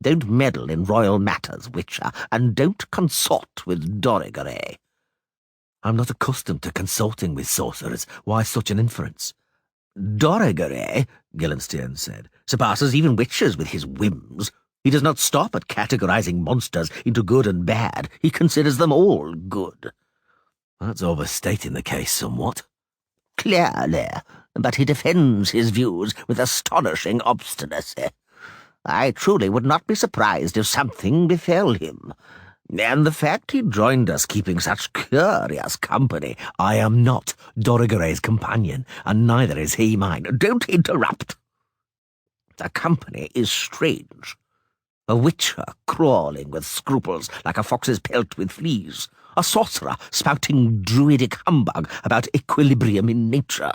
Don't meddle in royal matters, Witcher, and don't consort with Dorigere." "I'm not accustomed to consulting with sorcerers. Why such an inference?" "Dorigere," Gillenstein said, "surpasses even witches with his whims. He does not stop at categorizing monsters into good and bad. He considers them all good." "That's overstating the case somewhat." "Clearly, but he defends his views with astonishing obstinacy. I truly would not be surprised if something befell him. And the fact he joined us keeping such curious company—" "I am not Dorigere's companion, and neither is he mine." "Don't interrupt. The company is strange. A witcher crawling with scruples like a fox's pelt with fleas. A sorcerer spouting druidic humbug about equilibrium in nature.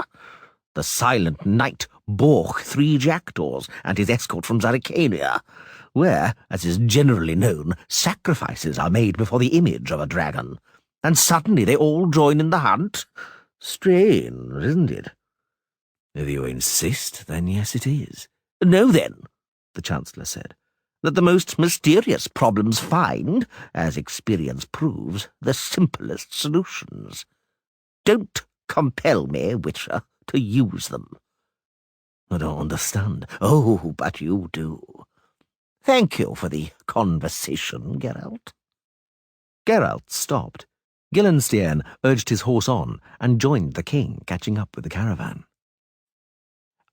The silent knight balk 3 jackdaws and his escort from Zaricania, where, as is generally known, sacrifices are made before the image of a dragon. and suddenly they all join in the hunt? Strange, isn't it? If you insist, then yes it is. Know, then, the Chancellor said, that the most mysterious problems find, as experience proves, the simplest solutions. Don't compel me, Witcher, to use them. I don't understand. Oh, but you do. Thank you for the conversation, Geralt. Geralt stopped. Gillenstiern urged his horse on and joined the king, catching up with the caravan.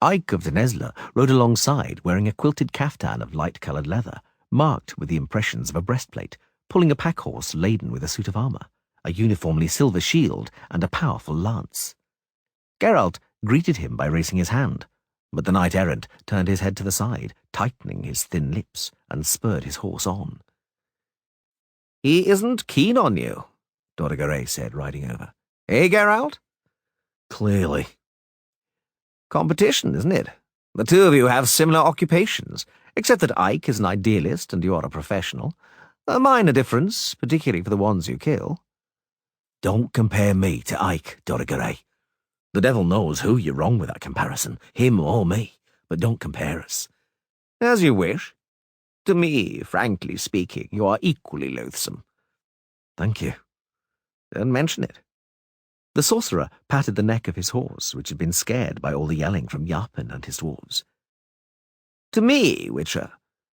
Ike of Denesla rode alongside, wearing a quilted caftan of light-coloured leather, marked with the impressions of a breastplate, pulling a pack-horse laden with a suit of armour, a uniformly silver shield, and a powerful lance. Geralt greeted him by raising his hand, but the knight-errant turned his head to the side, tightening his thin lips, and spurred his horse on. He isn't keen on you, Dordogne said, riding over. Eh, Geralt? Clearly. Competition, isn't it? The two of you have similar occupations, except that Ike is an idealist and you're a professional. A minor difference, particularly for the ones you kill. Don't compare me to Ike, Dordogne. The devil knows who you're wrong with that comparison, him or me, but don't compare us. As you wish. To me, frankly speaking, you are equally loathsome. Thank you. Don't mention it. The sorcerer patted the neck of his horse, which had been scared by all the yelling from Yarpen and his dwarves. To me, Witcher,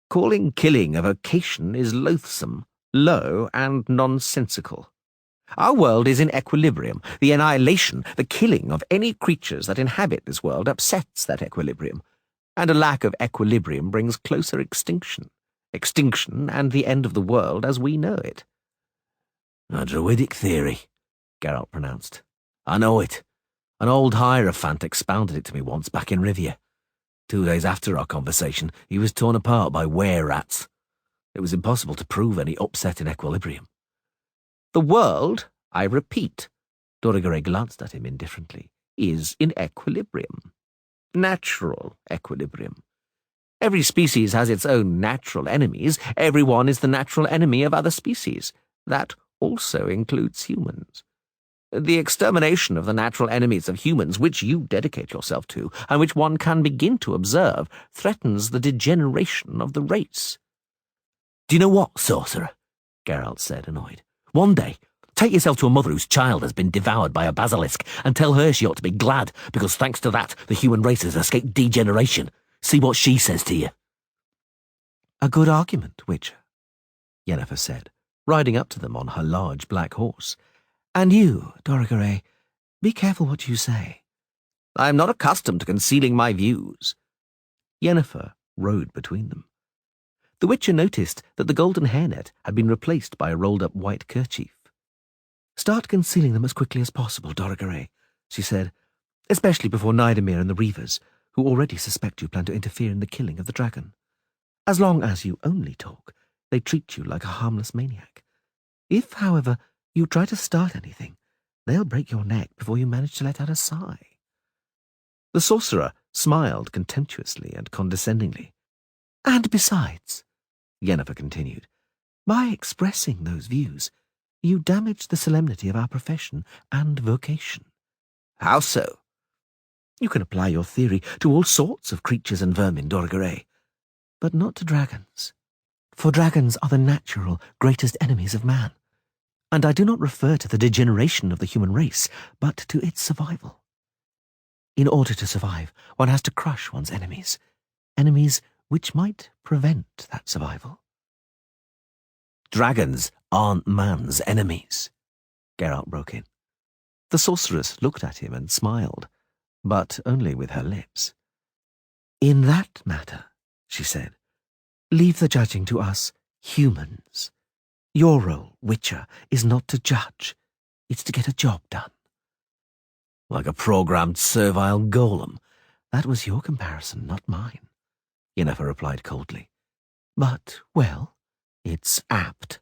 calling killing a vocation is loathsome, low, and nonsensical. Our world is in equilibrium. The annihilation, the killing of any creatures that inhabit this world upsets that equilibrium, and a lack of equilibrium brings closer extinction. Extinction and the end of the world as we know it. A druidic theory, Geralt pronounced. I know it. An old hierophant expounded it to me once back in Rivia. 2 days after our conversation, he was torn apart by were-rats. It was impossible to prove any upset in equilibrium. The world, I repeat, Dordogne glanced at him indifferently, is in equilibrium. Natural equilibrium. Every species has its own natural enemies. Everyone is the natural enemy of other species. That also includes humans. The extermination of the natural enemies of humans, which you dedicate yourself to, and which one can begin to observe, threatens the degeneration of the race. Do you know what, sorcerer? Geralt said, annoyed. One day, take yourself to a mother whose child has been devoured by a basilisk and tell her she ought to be glad, because thanks to that, the human race has escaped degeneration. See what she says to you. A good argument, Witcher, Yennefer said, riding up to them on her large black horse. And you, Dordogne, be careful what you say. I am not accustomed to concealing my views. Yennefer rode between them. The Witcher noticed that the golden hairnet had been replaced by a rolled-up white kerchief. Start concealing them as quickly as possible, Dordogne, she said, especially before Nidomir and the Reavers, who already suspect you plan to interfere in the killing of the dragon. As long as you only talk, they treat you like a harmless maniac. If, however, you try to start anything, they'll break your neck before you manage to let out a sigh. The sorcerer smiled contemptuously and condescendingly. And besides, Yennefer continued, by expressing those views, you damage the solemnity of our profession and vocation. How so? You can apply your theory to all sorts of creatures and vermin, Dordogne, but not to dragons. For dragons are the natural greatest enemies of man. And I do not refer to the degeneration of the human race, but to its survival. In order to survive, one has to crush one's enemies, enemies which might prevent that survival. Dragons aren't man's enemies, Geralt broke in. The sorceress looked at him and smiled, but only with her lips. In that matter, she said, leave the judging to us humans. Your role, Witcher, is not to judge. It's to get a job done. Like a programmed servile golem. That was your comparison, not mine, Yennefer replied coldly. But, well, it's apt.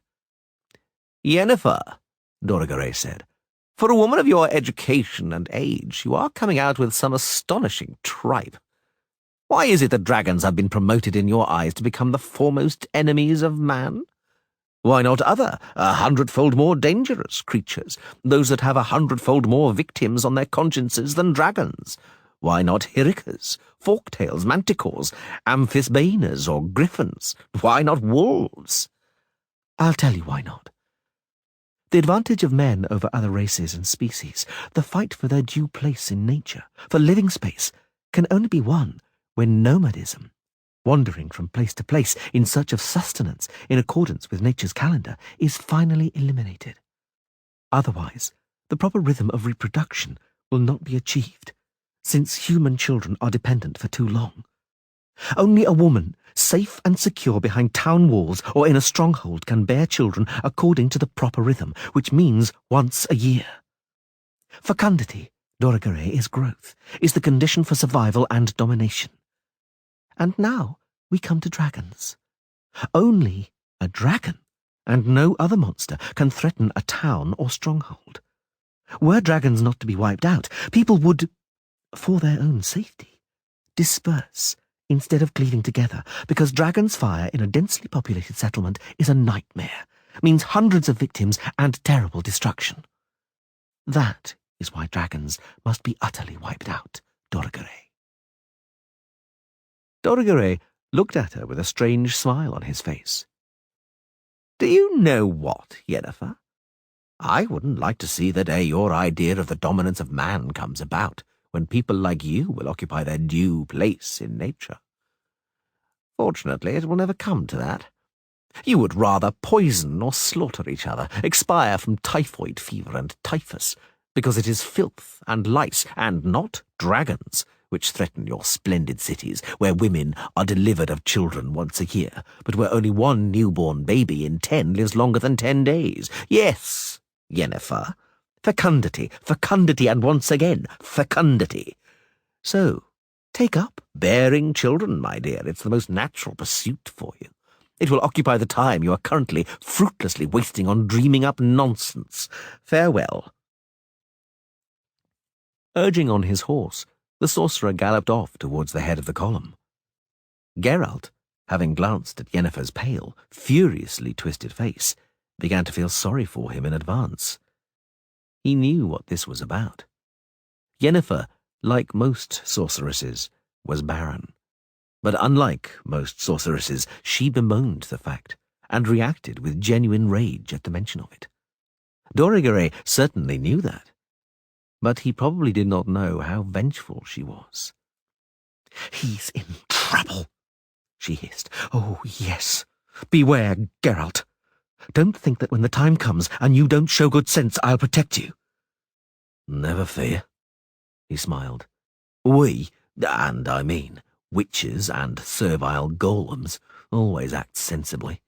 Yennefer, Dordogne said, for a woman of your education and age, you are coming out with some astonishing tripe. Why is it that dragons have been promoted in your eyes to become the foremost enemies of man? Why not other, 100-fold more dangerous creatures, those that have 100-fold more victims on their consciences than dragons? Why not hiricas, forktails, manticores, amphisbaenas, or griffins? Why not wolves? I'll tell you why not. The advantage of men over other races and species, the fight for their due place in nature, for living space, can only be won when nomadism, wandering from place to place in search of sustenance in accordance with nature's calendar, is finally eliminated. Otherwise, the proper rhythm of reproduction will not be achieved, since human children are dependent for too long. Only a woman, safe and secure behind town walls or in a stronghold, can bear children according to the proper rhythm, which means once a year. Fecundity, Dorigere, is growth, is the condition for survival and domination. And now we come to dragons. Only a dragon, and no other monster, can threaten a town or stronghold. Were dragons not to be wiped out, people would, for their own safety, disperse instead of cleaving together, because dragons' fire in a densely populated settlement is a nightmare, means hundreds of victims and terrible destruction. That is why dragons must be utterly wiped out, Dorigere. Dorigere looked at her with a strange smile on his face. Do you know what, Yennefer? I wouldn't like to see the day your idea of the dominance of man comes about, when people like you will occupy their due place in nature. Fortunately, it will never come to that. You would rather poison or slaughter each other, expire from typhoid fever and typhus, because it is filth and lice, and not dragons, which threaten your splendid cities, where women are delivered of children once a year, but where only one newborn baby in 10 lives longer than 10 days. Yes, Yennefer, fecundity, and once again, fecundity. So, take up bearing children, my dear. It's the most natural pursuit for you. It will occupy the time you are currently fruitlessly wasting on dreaming up nonsense. Farewell. Urging on his horse, the sorcerer galloped off towards the head of the column. Geralt, having glanced at Yennefer's pale, furiously twisted face, began to feel sorry for him in advance. He knew what this was about. Yennefer, like most sorceresses, was barren. But unlike most sorceresses, she bemoaned the fact, and reacted with genuine rage at the mention of it. Dorigere certainly knew that, but he probably did not know how vengeful she was. He's in trouble, she hissed. Oh, yes. Beware, Geralt. Don't think that when the time comes and you don't show good sense, I'll protect you. Never fear, he smiled. We, and I mean witches and servile golems, always act sensibly,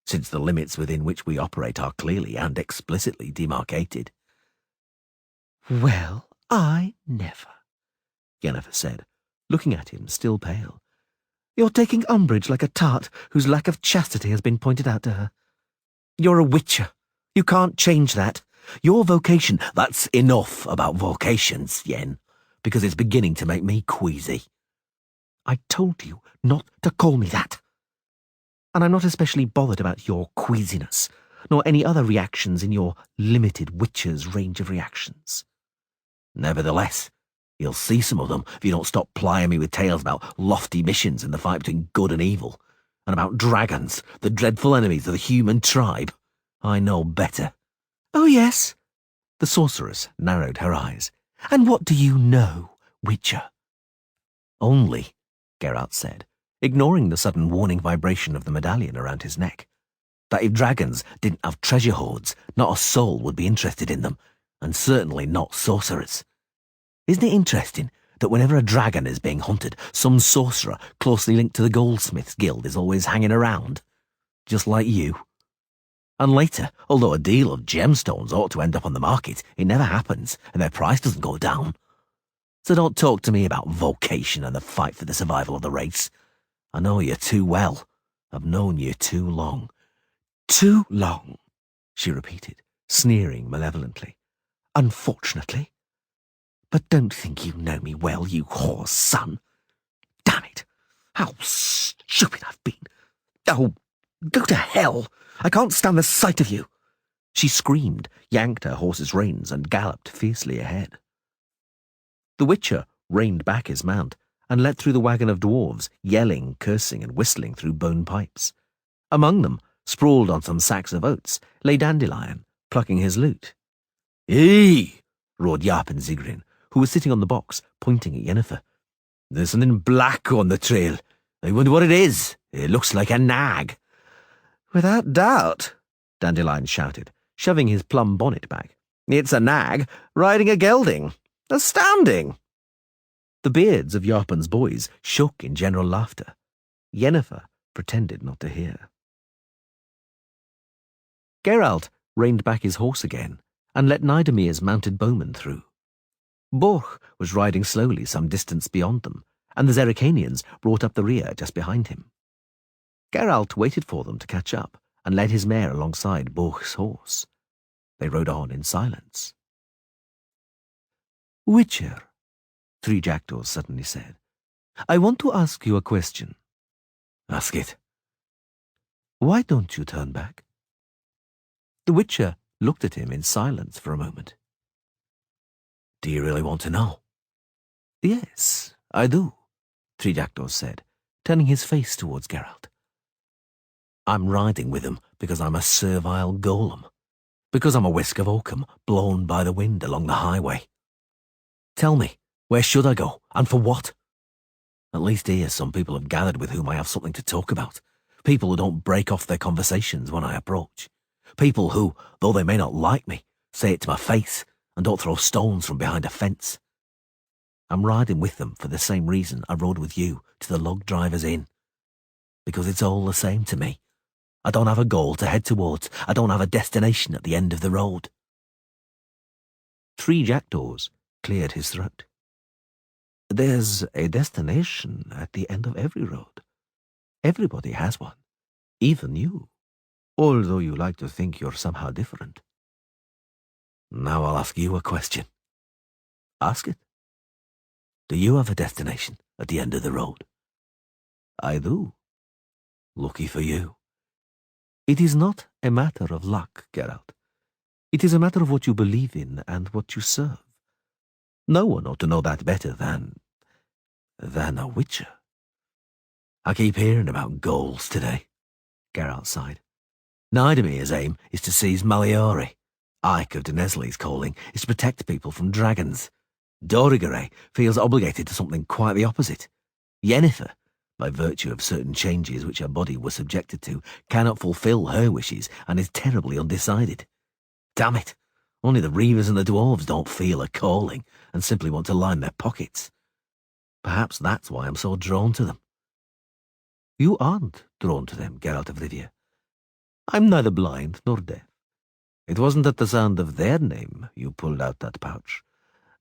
since the limits within which we operate are clearly and explicitly demarcated. Well, I never, Yennefer said, looking at him still pale. You're taking umbrage like a tart whose lack of chastity has been pointed out to her. You're a witcher. You can't change that. Your vocation— That's enough about vocations, Yen, because it's beginning to make me queasy. I told you not to call me that. And I'm not especially bothered about your queasiness, nor any other reactions in your limited witcher's range of reactions. Nevertheless, you'll see some of them if you don't stop plying me with tales about lofty missions in the fight between good and evil, and about dragons, the dreadful enemies of the human tribe. I know better. Oh, yes. The sorceress narrowed her eyes. And what do you know, Witcher? Only, Geralt said, ignoring the sudden warning vibration of the medallion around his neck, that if dragons didn't have treasure hoards, not a soul would be interested in them, and certainly not sorcerers. Isn't it interesting that whenever a dragon is being hunted, some sorcerer closely linked to the Goldsmiths Guild is always hanging around? Just like you. And later, although a deal of gemstones ought to end up on the market, it never happens, and their price doesn't go down. So don't talk to me about vocation and the fight for the survival of the race. I know you too well. I've known you too long. Too long, she repeated, sneering malevolently. Unfortunately. But don't think you know me well, you whore's son. Damn it, how stupid I've been. Oh, Go to hell! I can't stand the sight of you! She screamed, yanked her horse's reins, and galloped fiercely ahead. The Witcher reined back his mount and let through the wagon of dwarves, yelling, cursing, and whistling through bone pipes. Among them, sprawled on some sacks of oats, lay Dandelion, plucking his lute. "Hey!" roared Yarpen Zigrin, who was sitting on the box, pointing at Yennefer. "There's something black on the trail. I wonder what it is. It looks like a nag." Without doubt, Dandelion shouted, shoving his plum bonnet back. It's a nag riding a gelding. Astounding! The beards of Yarpen's boys shook in general laughter. Yennefer pretended not to hear. Geralt reined back his horse again and let Nidamir's mounted bowman through. Borch was riding slowly some distance beyond them, and the Zerrikanians brought up the rear just behind him. Geralt waited for them to catch up and led his mare alongside Borch's horse. They rode on in silence. "Witcher," Three Jackdaws suddenly said, "I want to ask you a question." "Ask it." "Why don't you turn back?" The Witcher looked at him in silence for a moment. "Do you really want to know?" "Yes, I do," Three Jackdaws said, turning his face towards Geralt. "I'm riding with him because I'm a servile golem. Because I'm a whisk of oakum blown by the wind along the highway. Tell me, where should I go, and for what? At least here some people have gathered with whom I have something to talk about. People who don't break off their conversations when I approach. People who, though they may not like me, say it to my face and don't throw stones from behind a fence. I'm riding with them for the same reason I rode with you to the Log Driver's Inn. Because it's all the same to me. I don't have a goal to head towards. I don't have a destination at the end of the road." Three Jackdaws cleared his throat. "There's a destination at the end of every road. Everybody has one, even you, although you like to think you're somehow different." "Now I'll ask you a question." "Ask it." "Do you have a destination at the end of the road?" "I do." "Lucky for you." "It is not a matter of luck, Geralt. It is a matter of what you believe in and what you serve. No one ought to know that better than a Witcher." "I keep hearing about goals today," Geralt sighed. "Nidamir's aim is to seize Maliori. Ike of Dennesley's calling is to protect people from dragons. Dorigere feels obligated to something quite the opposite. Yennefer, by virtue of certain changes which her body was subjected to, cannot fulfill her wishes and is terribly undecided. Damn it, only the Reavers and the Dwarves don't feel a calling and simply want to line their pockets. Perhaps that's why I'm so drawn to them." "You aren't drawn to them, Geralt of Rivia. I'm neither blind nor deaf. It wasn't at the sound of their name you pulled out that pouch.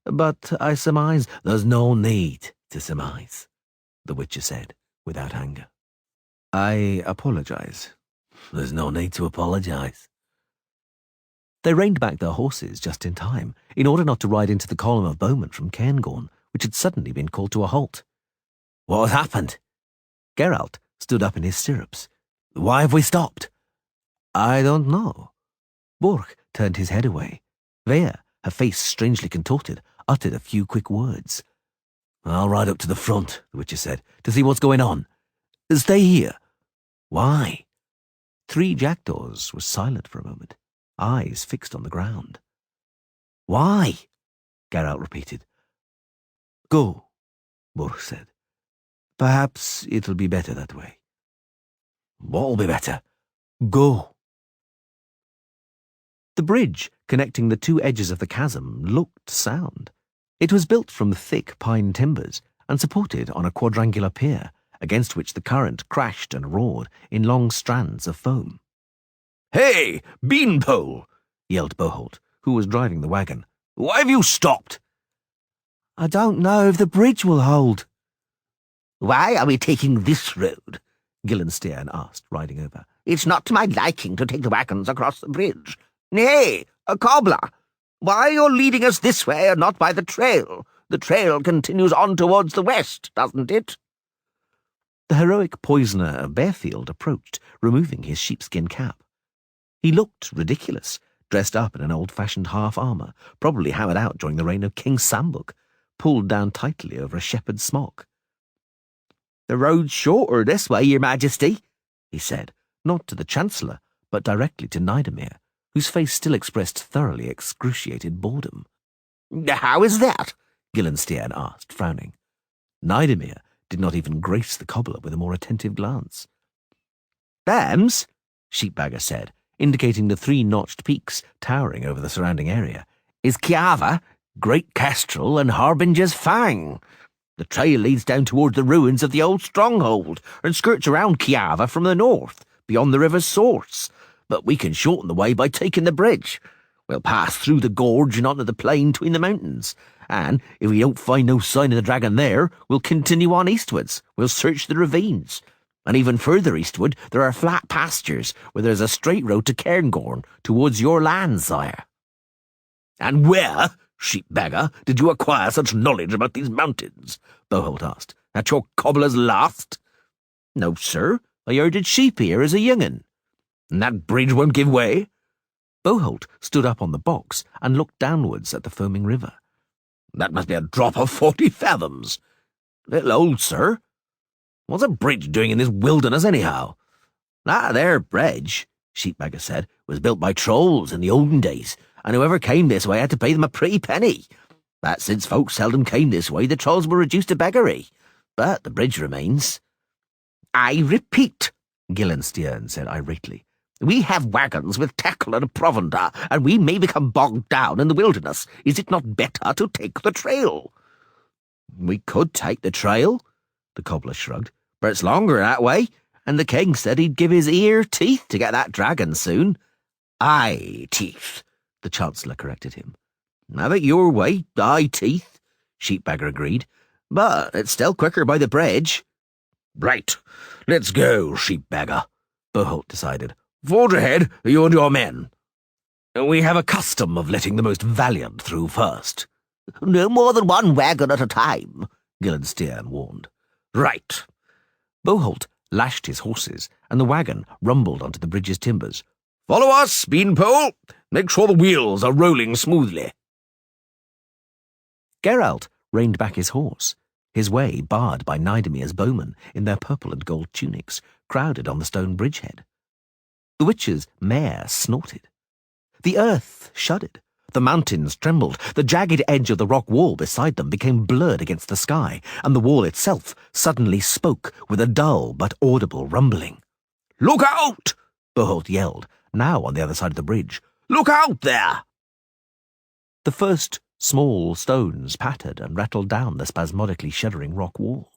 But I surmise—" "There's no need to surmise," the Witcher said, without anger. "I apologize." "There's no need to apologize." They reined back their horses just in time, in order not to ride into the column of bowmen from Cairngorm, which had suddenly been called to a halt. "What has happened?" Geralt stood up in his stirrups. "Why have we stopped?" "I don't know." Borch turned his head away. Vea, her face strangely contorted, uttered a few quick words. "I'll ride up to the front," the Witcher said, "to see what's going on." "Stay here." "Why?" Three Jackdaws was silent for a moment, eyes fixed on the ground. "Why?" Geralt repeated. "Go," Borch said. "Perhaps it'll be better that way." "What'll be better?" "Go." The bridge connecting the two edges of the chasm looked sound. It was built from thick pine timbers and supported on a quadrangular pier, against which the current crashed and roared in long strands of foam. "Hey, Beanpole!" yelled Boholt, who was driving the wagon. "Why have you stopped?" "I don't know if the bridge will hold." "Why are we taking this road?" Gillenstein asked, riding over. "It's not to my liking to take the wagons across the bridge. Nay, a cobbler! Why you're leading us this way and not by the trail? The trail continues on towards the west, doesn't it?" The heroic poisoner of Bearfield approached, removing his sheepskin cap. He looked ridiculous, dressed up in an old-fashioned half-armour, probably hammered out during the reign of King Sambuck, pulled down tightly over a shepherd's smock. "The road's shorter this way, your majesty," he said, not to the Chancellor, but directly to Nidomir, whose face still expressed thoroughly excruciated boredom. "How is that?" Gillenstiern asked, frowning. Nidomir did not even grace the cobbler with a more attentive glance. "Them's," Sheepbagger said, indicating the three-notched peaks towering over the surrounding area, "is Kiava, Great Kestrel, and Harbinger's Fang. The trail leads down towards the ruins of the old stronghold and skirts around Kiava from the north, beyond the river's source. But we can shorten the way by taking the bridge. We'll pass through the gorge and onto the plain between the mountains, and if we don't find no sign of the dragon there, we'll continue on eastwards. We'll search the ravines. And even further eastward, there are flat pastures where there's a straight road to Cairngorm, towards your land, sire." "And where, Sheepbagger, did you acquire such knowledge about these mountains?" Boholt asked. "At your cobbler's last?" "No, sir. I herded sheep here as a young'un." "And that bridge won't give way?" Boholt stood up on the box and looked downwards at the foaming river. "That must be a drop of 40 fathoms. Little old, sir." "What's a bridge doing in this wilderness, anyhow?" "That there bridge," Sheepbagger said, "was built by trolls in the olden days, and whoever came this way had to pay them a pretty penny. But since folks seldom came this way, the trolls were reduced to beggary. But the bridge remains." "I repeat," Gillenstiern said irately, "we have wagons with tackle and provender, and we may become bogged down in the wilderness. Is it not better to take the trail?" "We could take the trail," the cobbler shrugged, "but it's longer that way, and the king said he'd give his ear teeth to get that dragon soon." "Eye teeth," the Chancellor corrected him. "Have it your way, eye teeth," Sheepbagger agreed, "but it's still quicker by the bridge." "Right. Let's go, Sheepbagger," Boholt decided. "Forge ahead, you and your men. We have a custom of letting the most valiant through first." "No more than one wagon at a time," Gillenstiern warned. "Right." Boholt lashed his horses, and the wagon rumbled onto the bridge's timbers. "Follow us, Beanpole. Make sure the wheels are rolling smoothly." Geralt reined back his horse, his way barred by Nidomir's bowmen in their purple and gold tunics, crowded on the stone bridgehead. The witch's mare snorted. The earth shuddered. The mountains trembled. The jagged edge of the rock wall beside them became blurred against the sky, and the wall itself suddenly spoke with a dull but audible rumbling. "Look out!" Boholt yelled, now on the other side of the bridge. "Look out there!" The first small stones pattered and rattled down the spasmodically shuddering rock wall.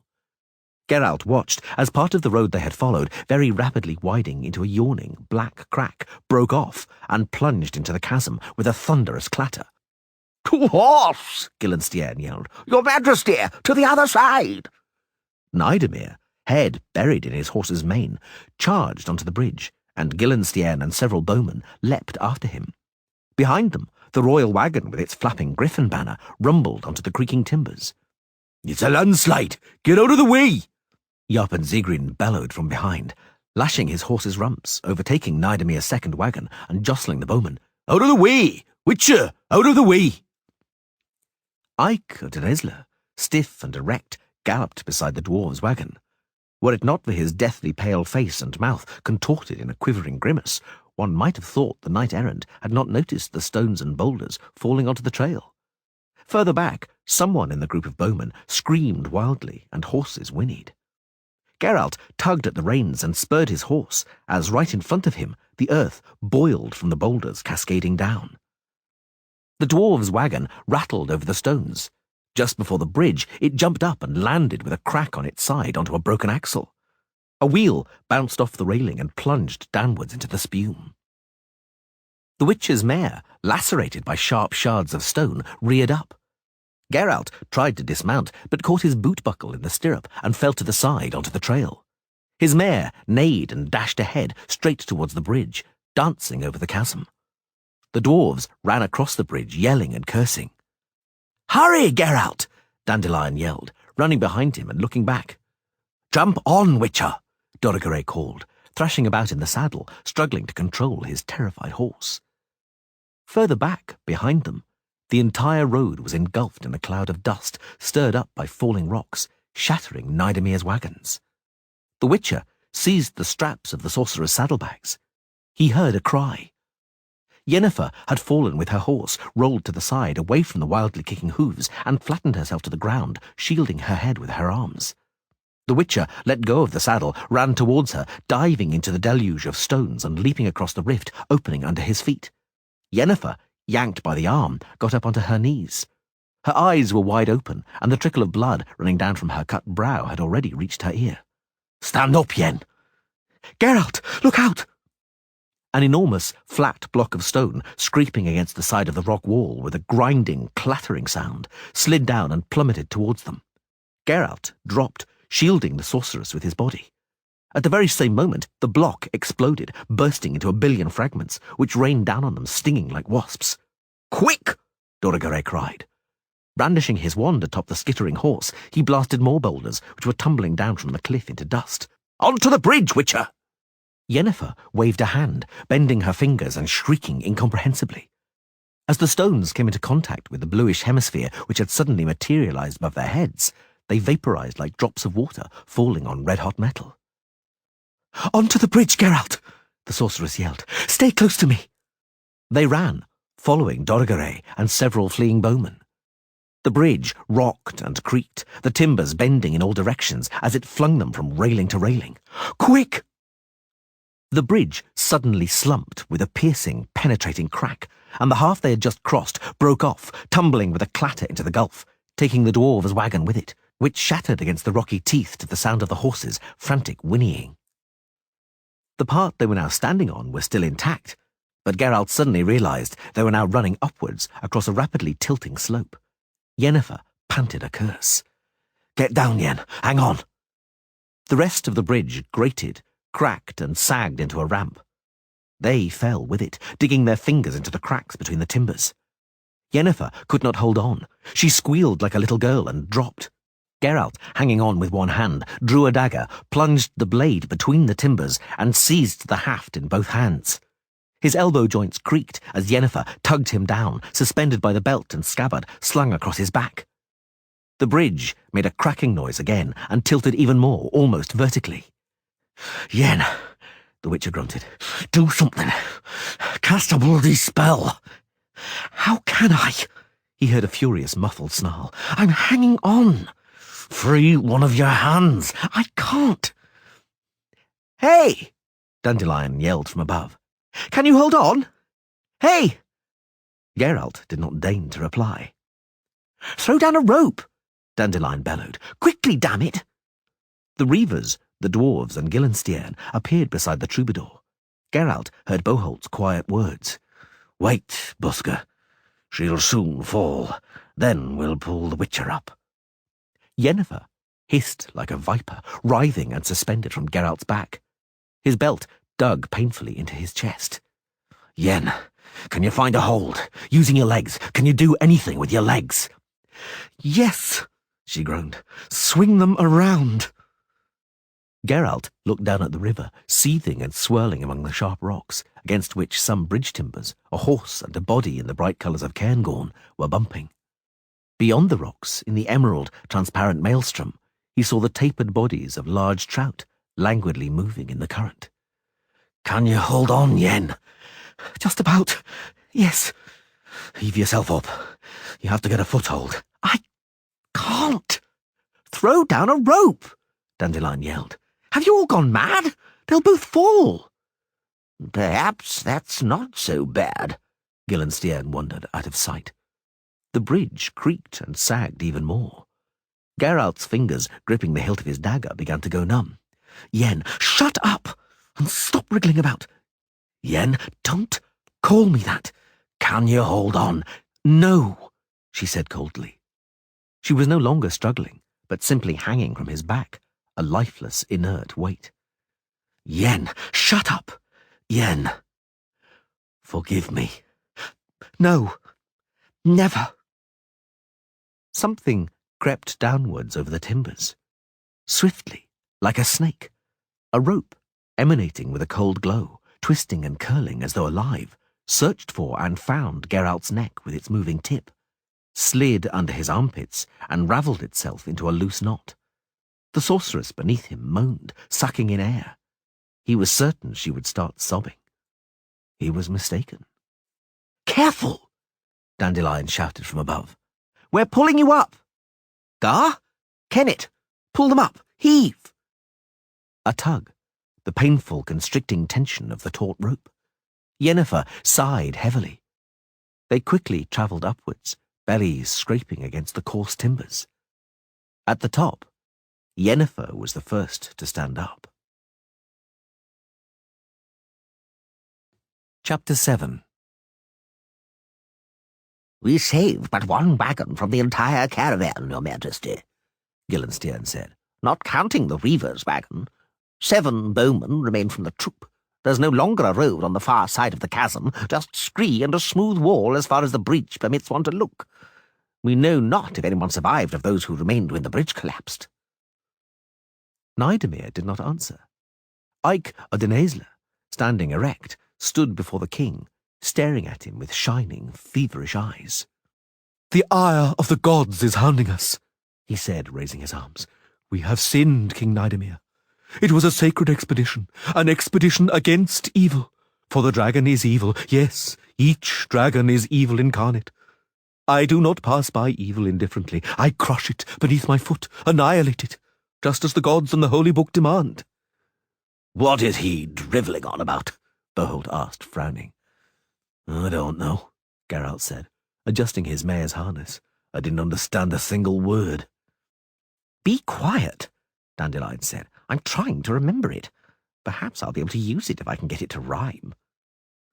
Geralt watched as part of the road they had followed, very rapidly widening into a yawning black crack, broke off and plunged into the chasm with a thunderous clatter. "To horse!" Gillenstiern yelled. "Your Majesty, to the other side!" Nidomir, head buried in his horse's mane, charged onto the bridge, and Gillenstiern and several bowmen leapt after him. Behind them, the royal wagon with its flapping griffin banner rumbled onto the creaking timbers. "It's a landslide! Get out of the way!" Yarpen Zigrin bellowed from behind, lashing his horse's rumps, overtaking Nidomir's second wagon and jostling the bowmen. "Out of the way! Witcher, out of the way!" Ike of Denesla, stiff and erect, galloped beside the dwarf's wagon. Were it not for his deathly pale face and mouth contorted in a quivering grimace, one might have thought the knight-errant had not noticed the stones and boulders falling onto the trail. Further back, someone in the group of bowmen screamed wildly, and horses whinnied. Geralt tugged at the reins and spurred his horse, as right in front of him the earth boiled from the boulders cascading down. The dwarf's wagon rattled over the stones. Just before the bridge, it jumped up and landed with a crack on its side onto a broken axle. A wheel bounced off the railing and plunged downwards into the spume. The witch's mare, lacerated by sharp shards of stone, reared up. Geralt tried to dismount, but caught his boot buckle in the stirrup and fell to the side onto the trail. His mare neighed and dashed ahead, straight towards the bridge, dancing over the chasm. The dwarves ran across the bridge, yelling and cursing. "Hurry, Geralt!" Dandelion yelled, running behind him and looking back. Jump on, Witcher, Dorigeray called, thrashing about in the saddle, struggling to control his terrified horse. Further back, behind them, the entire road was engulfed in a cloud of dust stirred up by falling rocks, shattering Nidemir's wagons. The Witcher seized the straps of the sorcerer's saddlebags. He heard a cry. Yennefer had fallen with her horse, rolled to the side, away from the wildly kicking hooves, and flattened herself to the ground, shielding her head with her arms. The Witcher let go of the saddle, ran towards her, diving into the deluge of stones and leaping across the rift, opening under his feet. Yennefer, yanked by the arm, got up onto her knees. Her eyes were wide open, and the trickle of blood running down from her cut brow had already reached her ear. "Stand up, Yen!" "Geralt, look out!" An enormous, flat block of stone, scraping against the side of the rock wall with a grinding, clattering sound, slid down and plummeted towards them. Geralt dropped, shielding the sorceress with his body. At the very same moment, the block exploded, bursting into a billion fragments, which rained down on them, stinging like wasps. "Quick!" Dorigeray cried. Brandishing his wand atop the skittering horse, he blasted more boulders, which were tumbling down from the cliff into dust. "Onto the bridge, Witcher!" Yennefer waved a hand, bending her fingers and shrieking incomprehensibly. As the stones came into contact with the bluish hemisphere which had suddenly materialized above their heads, they vaporized like drops of water falling on red-hot metal. "Onto the bridge, Geralt!" the sorceress yelled. "Stay close to me!" They ran, following Dorigeray and several fleeing bowmen. The bridge rocked and creaked, the timbers bending in all directions as it flung them from railing to railing. "Quick!" The bridge suddenly slumped with a piercing, penetrating crack, and the half they had just crossed broke off, tumbling with a clatter into the gulf, taking the dwarves' wagon with it, which shattered against the rocky teeth to the sound of the horses' frantic whinnying. The part they were now standing on was still intact, but Geralt suddenly realized they were now running upwards across a rapidly tilting slope. Yennefer panted a curse. "Get down, Yen! Hang on!" The rest of the bridge grated, cracked and sagged into a ramp. They fell with it, digging their fingers into the cracks between the timbers. Yennefer could not hold on. She squealed like a little girl and dropped. Geralt, hanging on with one hand, drew a dagger, plunged the blade between the timbers, and seized the haft in both hands. His elbow joints creaked as Yennefer tugged him down, suspended by the belt and scabbard slung across his back. The bridge made a cracking noise again and tilted even more, almost vertically. "Yen," the Witcher grunted, "do something. Cast a bloody spell." "How can I?" He heard a furious, muffled snarl. "I'm hanging on." "Free one of your hands." "I can't." "Hey!" Dandelion yelled from above. "Can you hold on? Hey!" Geralt did not deign to reply. "Throw down a rope!" Dandelion bellowed. "Quickly, damn it!" The Reavers, the dwarves, and Gillenstiern appeared beside the troubadour. Geralt heard Boholt's quiet words. "Wait, Busker. She'll soon fall. Then we'll pull the Witcher up." Yennefer hissed like a viper, writhing and suspended from Geralt's back. His belt dug painfully into his chest. "Yen, can you find a hold? Using your legs, can you do anything with your legs?" "Yes," she groaned. "Swing them around." Geralt looked down at the river, seething and swirling among the sharp rocks, against which some bridge timbers, a horse and a body in the bright colours of Cairngorm, were bumping. Beyond the rocks, in the emerald, transparent maelstrom, he saw the tapered bodies of large trout, languidly moving in the current. "Can you hold on, Yen?" "Just about. Yes." "Heave yourself up. You have to get a foothold." "I can't." "Throw down a rope!" Dandelion yelled. "Have you all gone mad? They'll both fall." "Perhaps that's not so bad," Gillenstiern wondered, out of sight. The bridge creaked and sagged even more. Geralt's fingers, gripping the hilt of his dagger, began to go numb. "Yen, shut up and stop wriggling about." "Yen, don't call me that." "Can you hold on?" "No," she said coldly. She was no longer struggling, but simply hanging from his back, a lifeless, inert weight. "Yen, shut up! Yen." "Forgive me." "No, never." Something crept downwards over the timbers. Swiftly, Like a snake, a rope, emanating with a cold glow, twisting and curling as though alive, searched for and found Geralt's neck with its moving tip, slid under his armpits, and ravelled itself into a loose knot. The sorceress beneath him moaned, sucking in air. He was certain she would start sobbing. He was mistaken. "Careful!" Dandelion shouted from above. "We're pulling you up! Gar? Kennet, pull them up! Heave!" A tug, the painful, constricting tension of the taut rope. Yennefer sighed heavily. They quickly travelled upwards, bellies scraping against the coarse timbers. At the top, Yennefer was the first to stand up. Chapter 7. "We saved but one wagon from the entire caravan, Your Majesty," Gillenstein said, "not counting the Reaver's wagon. 7 bowmen remain from the troop. There's no longer a road on the far side of the chasm, just scree and a smooth wall as far as the breach permits one to look. We know not if anyone survived of those who remained when the bridge collapsed." Nidomir did not answer. Ike Odenesla, standing erect, stood before the king, staring at him with shining, feverish eyes. "The ire of the gods is hounding us," he said, raising his arms. "We have sinned, King Nidomir. It was a sacred expedition, an expedition against evil. For the dragon is evil. Yes, each dragon is evil incarnate. I do not pass by evil indifferently. I crush it beneath my foot, annihilate it, just as the gods and the Holy Book demand." "What is he drivelling on about?" Behold asked, frowning. "I don't know," Geralt said, adjusting his mare's harness. "I didn't understand a single word." "Be quiet," Dandelion said. "I'm trying to remember it. Perhaps I'll be able to use it if I can get it to rhyme."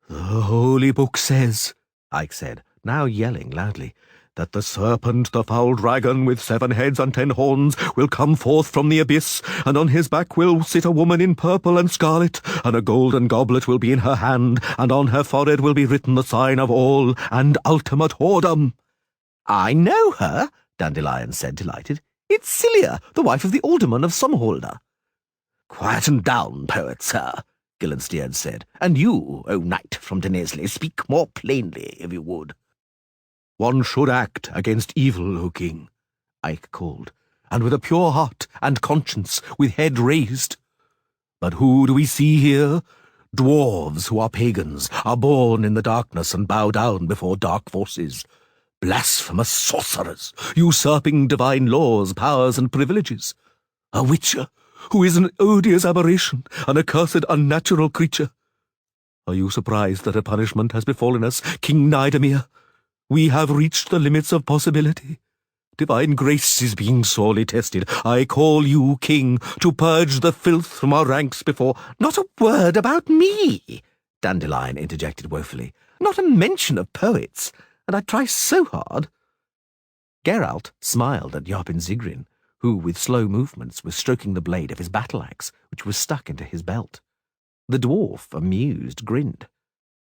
"The Holy Book says," Ike said, now yelling loudly, "that the serpent, the foul dragon with 7 heads and 10 horns, will come forth from the abyss, and on his back will sit a woman in purple and scarlet, and a golden goblet will be in her hand, and on her forehead will be written the sign of all and ultimate whoredom." "I know her," Dandelion said, delighted. "It's Cilia, the wife of the alderman of Somholder." "Quieten down, poet sir," Gillenstein said, "and you, O knight from Denesley, speak more plainly, if you would." "One should act against evil, O king," Ike called, "and with a pure heart and conscience, with head raised. But who do we see here? Dwarves who are pagans, are born in the darkness and bow down before dark forces. Blasphemous sorcerers, usurping divine laws, powers, and privileges. A witcher, who is an odious aberration, an accursed unnatural creature. Are you surprised that a punishment has befallen us, King Nidomir? We have reached the limits of possibility. Divine grace is being sorely tested. I call you, king, to purge the filth from our ranks before—" "Not a word about me," Dandelion interjected woefully. "Not a mention of poets, and I try so hard." Geralt smiled at Yarpen Zigrin, who, with slow movements, was stroking the blade of his battle-axe, which was stuck into his belt. The dwarf, amused, grinned.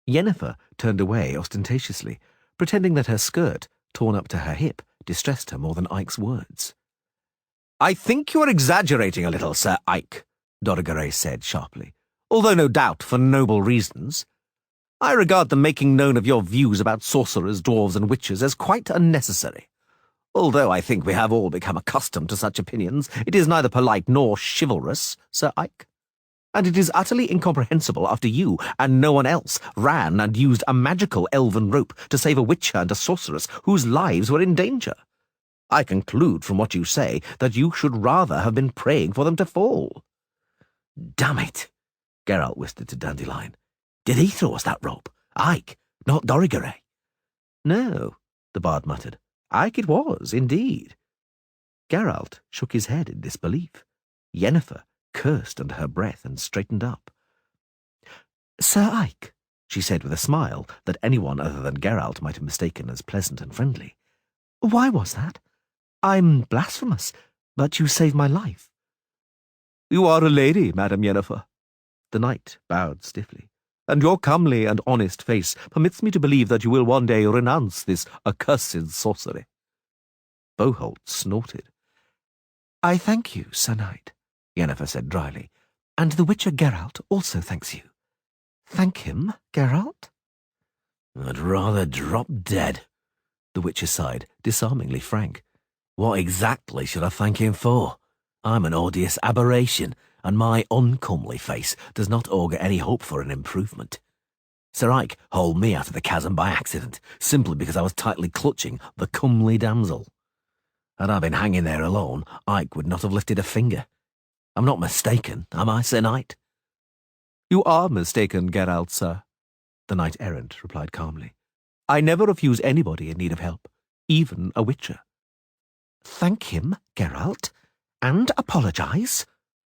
Yennefer turned away ostentatiously, pretending that her skirt, torn up to her hip, distressed her more than Ike's words. "I think you are exaggerating a little, Sir Ike," Dorigaray said sharply, "although no doubt for noble reasons. I regard the making known of your views about sorcerers, dwarves, and witches as quite unnecessary. Although I think we have all become accustomed to such opinions, it is neither polite nor chivalrous, Sir Ike. And it is utterly incomprehensible after you and no one else ran and used a magical elven rope to save a witcher and a sorceress whose lives were in danger. I conclude from what you say that you should rather have been praying for them to fall." "Damn it," Geralt whispered to Dandelion. "Did he throw us that rope? Ike, not Dorigaray?" "No," the bard muttered. "Ike it was, indeed." Geralt shook his head in disbelief. Yennefer cursed under her breath and straightened up. "Sir Ike," she said with a smile that anyone other than Geralt might have mistaken as pleasant and friendly, "why was that? I'm blasphemous, but you saved my life." "You are a lady, Madam Yennefer." The knight bowed stiffly. "And your comely and honest face permits me to believe that you will one day renounce this accursed sorcery." Boholt snorted. "I thank you, Sir Knight," Yennefer said dryly. And the Witcher Geralt also thanks you. Thank him, Geralt? I'd rather drop dead, the Witcher sighed, disarmingly frank. What exactly should I thank him for? I'm an odious aberration, and my uncomely face does not augur any hope for an improvement. Sir Ike hauled me out of the chasm by accident, simply because I was tightly clutching the comely damsel. Had I been hanging there alone, Ike would not have lifted a finger. I'm not mistaken, am I, Sir Knight? You are mistaken, Geralt, sir, the knight-errant replied calmly. I never refuse anybody in need of help, even a witcher. Thank him, Geralt, and apologize,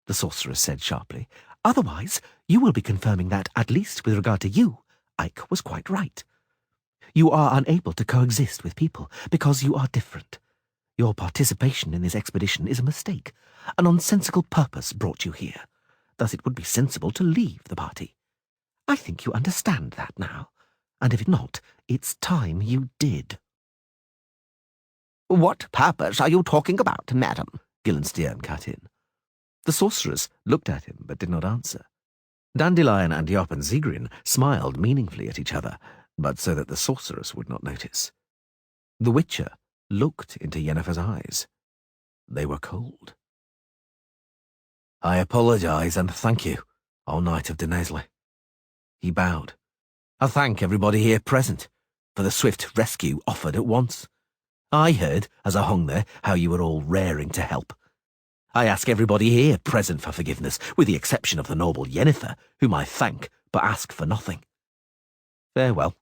the sorceress said sharply. Otherwise, you will be confirming that, at least with regard to you, Ike was quite right. You are unable to coexist with people because you are different. Your participation in this expedition is a mistake. A nonsensical purpose brought you here. Thus it would be sensible to leave the party. I think you understand that now, and if not, it's time you did. What purpose are you talking about, madam? Guildenstern cut in. The sorceress looked at him but did not answer. Dandelion and Yop and Zigrin smiled meaningfully at each other, but so that the sorceress would not notice. The Witcher looked into Yennefer's eyes. They were cold. I apologize and thank you, O Knight of Denaisley. He bowed. I thank everybody here present for the swift rescue offered at once. I heard, as I hung there, how you were all raring to help. I ask everybody here present for forgiveness, with the exception of the noble Yennefer, whom I thank but ask for nothing. Farewell.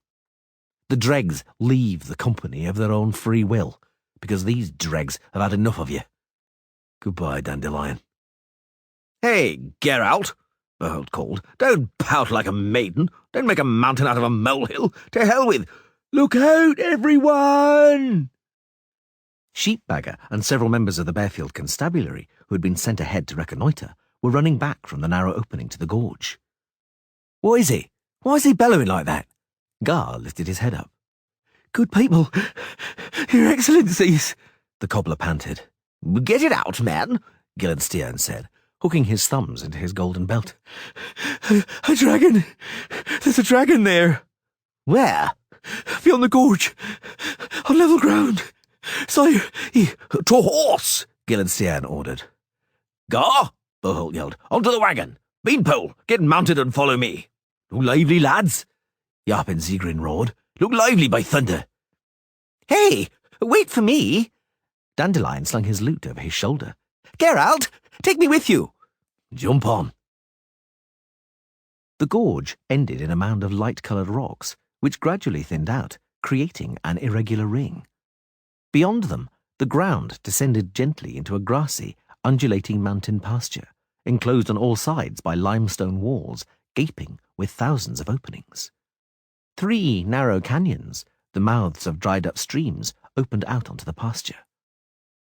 The dregs leave the company of their own free will, because these dregs have had enough of you. Goodbye, Dandelion. Hey, Geralt, Berhold called. Don't pout like a maiden. Don't make a mountain out of a molehill. To hell with... Look out, everyone! Sheepbagger and several members of the Bearfield Constabulary, who had been sent ahead to reconnoitre, were running back from the narrow opening to the gorge. What is he? Why is he bellowing like that? Gar lifted his head up. Good people, Your Excellencies, the cobbler panted. Get it out, man, Guildenstern said, hooking his thumbs into his golden belt. A dragon! There's a dragon there! Where? Beyond the gorge, on level ground. Sire, he... To horse! Guildenstern ordered. Gar, Berhold yelled. Onto the wagon! Beanpole, get mounted and follow me. Look lively, lads! Yop and Zigrin roared. Look lively, by thunder! Hey, wait for me! Dandelion slung his lute over his shoulder. Geralt, take me with you! Jump on! The gorge ended in a mound of light-coloured rocks, which gradually thinned out, creating an irregular ring. Beyond them, the ground descended gently into a grassy, undulating mountain pasture, enclosed on all sides by limestone walls, gaping with thousands of openings. 3 narrow canyons, the mouths of dried-up streams, opened out onto the pasture.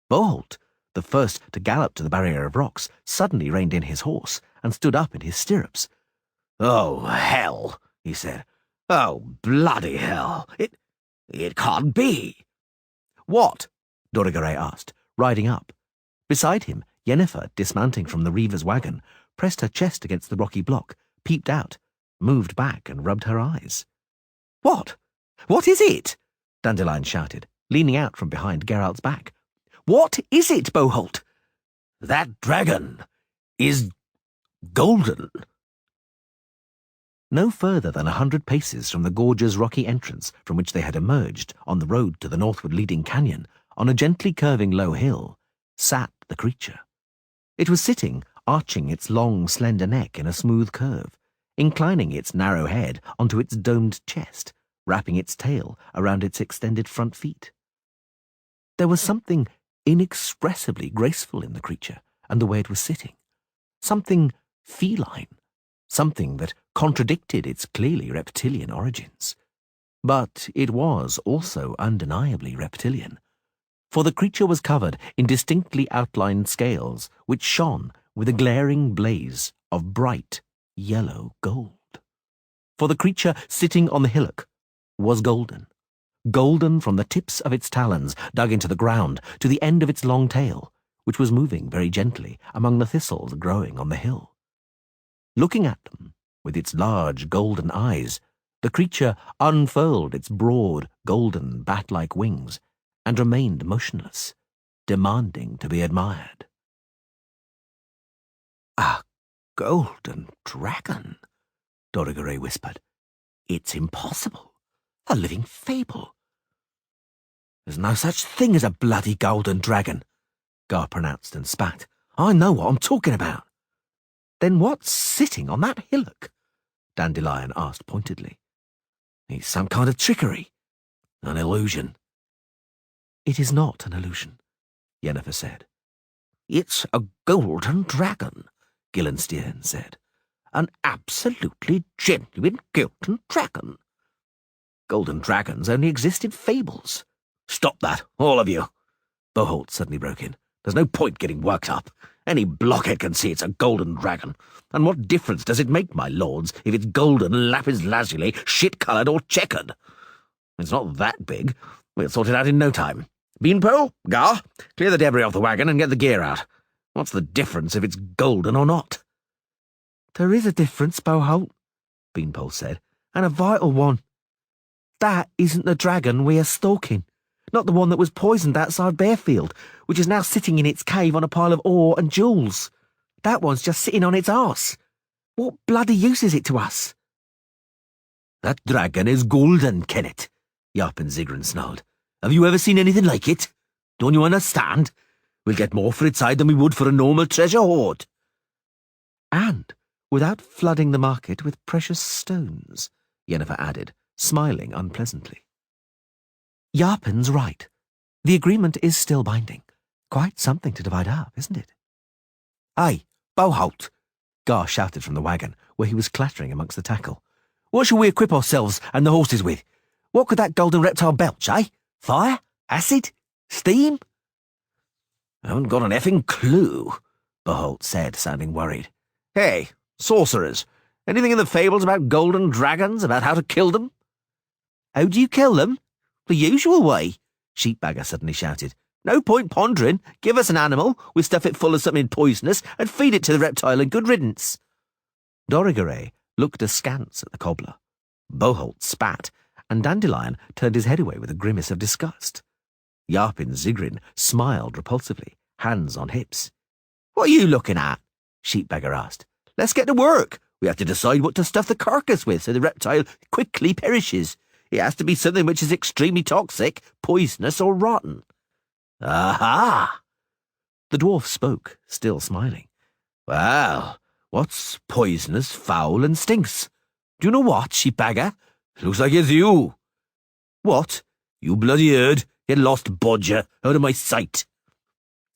Bolt, the first to gallop to the barrier of rocks, suddenly reined in his horse and stood up in his stirrups. Oh, hell, he said. Oh, bloody hell. It can't be. What? Dorigaray asked, riding up. Beside him, Yennefer, dismounting from the Reaver's wagon, pressed her chest against the rocky block, peeped out, moved back and rubbed her eyes. What? What is it? Dandelion shouted, leaning out from behind Geralt's back. What is it, Boholt? That dragon is golden. No further than 100 paces from the gorge's rocky entrance from which they had emerged on the road to the northward leading canyon, on a gently curving low hill, sat the creature. It was sitting, arching its long, slender neck in a smooth curve, inclining its narrow head onto its domed chest, wrapping its tail around its extended front feet. There was something inexpressibly graceful in the creature and the way it was sitting, something feline, something that contradicted its clearly reptilian origins. But it was also undeniably reptilian, for the creature was covered in distinctly outlined scales which shone with a glaring blaze of bright yellow gold. For the creature sitting on the hillock was golden, golden from the tips of its talons dug into the ground to the end of its long tail, which was moving very gently among the thistles growing on the hill. Looking at them, with its large golden eyes, the creature unfurled its broad, golden, bat-like wings and remained motionless, demanding to be admired. "A golden dragon," Dorrigaray whispered. "It's impossible. A living fable." "There's no such thing as a bloody golden dragon," Gar pronounced and spat. "I know what I'm talking about." "Then what's sitting on that hillock?" Dandelion asked pointedly. "It's some kind of trickery. An illusion." "It is not an illusion," Yennefer said. "It's a golden dragon," Gillenstiern said. "An absolutely genuine golden dragon." "Golden dragons only exist in fables." "Stop that, all of you," Boholt suddenly broke in. "There's no point getting worked up. Any blockhead can see it's a golden dragon. And what difference does it make, my lords, if it's golden, lapis lazuli, shit-coloured or checkered? It's not that big. We'll sort it out in no time. Beanpole, Gar, clear the debris off the wagon and get the gear out. What's the difference if it's golden or not?" "There is a difference, Boholt," Beanpole said, "and a vital one. That isn't the dragon we are stalking. Not the one that was poisoned outside Bearfield, which is now sitting in its cave on a pile of ore and jewels. That one's just sitting on its arse. What bloody use is it to us?" "That dragon is golden, Kenneth," Yarp and Zigrin snarled. "Have you ever seen anything like it? Don't you understand? We'll get more for its hide than we would for a normal treasure hoard." "And without flooding the market with precious stones," Yennefer added, smiling unpleasantly. "Yarpen's right. The agreement is still binding. Quite something to divide up, isn't it?" "Hey, Boholt!" Gar shouted from the wagon, where he was clattering amongst the tackle. "What shall we equip ourselves and the horses with? What could that golden reptile belch, eh? Fire? Acid? Steam?" "I haven't got an effing clue," Boholt said, sounding worried. "Hey, sorcerers, anything in the fables about golden dragons, about how to kill them?" "How do you kill them?" "The usual way," Sheepbagger suddenly shouted. "No point pondering. Give us an animal, we stuff it full of something poisonous, and feed it to the reptile and good riddance." Dorrigaray looked askance at the cobbler. Boholt spat, and Dandelion turned his head away with a grimace of disgust. Yarpin Zigrin smiled repulsively, hands on hips. "What are you looking at?" Sheepbagger asked. "Let's get to work. We have to decide what to stuff the carcass with so the reptile quickly perishes. It has to be something which is extremely toxic, poisonous, or rotten." "Aha!" The dwarf spoke, still smiling. "Well, what's poisonous, foul, and stinks? Do you know what, Sheepbagger? Looks like it's you." "What?" "You bloody herd, you lost bodger, out of my sight."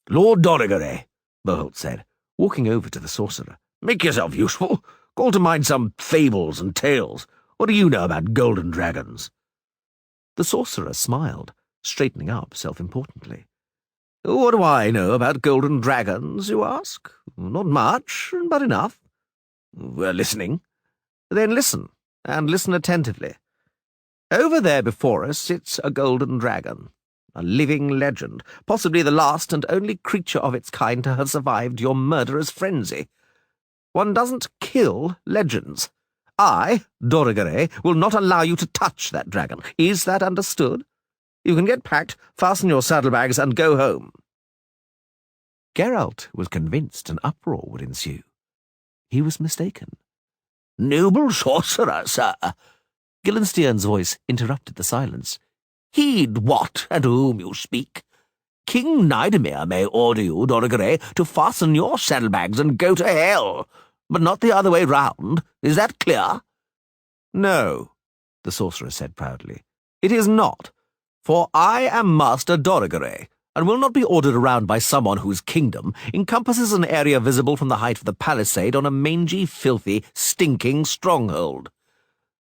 "Lord Dorrigaray," Boholt said, walking over to the sorcerer. "Make yourself useful. Call to mind some fables and tales. What do you know about golden dragons?" The sorcerer smiled, straightening up self-importantly. "What do I know about golden dragons, you ask? Not much, but enough." "We're listening." "Then listen, and listen attentively. Over there before us sits a golden dragon, a living legend, possibly the last and only creature of its kind to have survived your murderous frenzy. One doesn't kill legends. I, Dorrigaray, will not allow you to touch that dragon. Is that understood? You can get packed, fasten your saddlebags, and go home." Geralt was convinced an uproar would ensue. He was mistaken. "Noble sorcerer, sir," Gillenstiern's voice interrupted the silence. "Heed what and whom you speak. King Nidemir may order you, Dorrigaray, to fasten your saddlebags and go to hell, but not the other way round. Is that clear?" "No," the sorcerer said proudly. "It is not, for I am Master Dorrigaray, and will not be ordered around by someone whose kingdom encompasses an area visible from the height of the palisade on a mangy, filthy, stinking stronghold.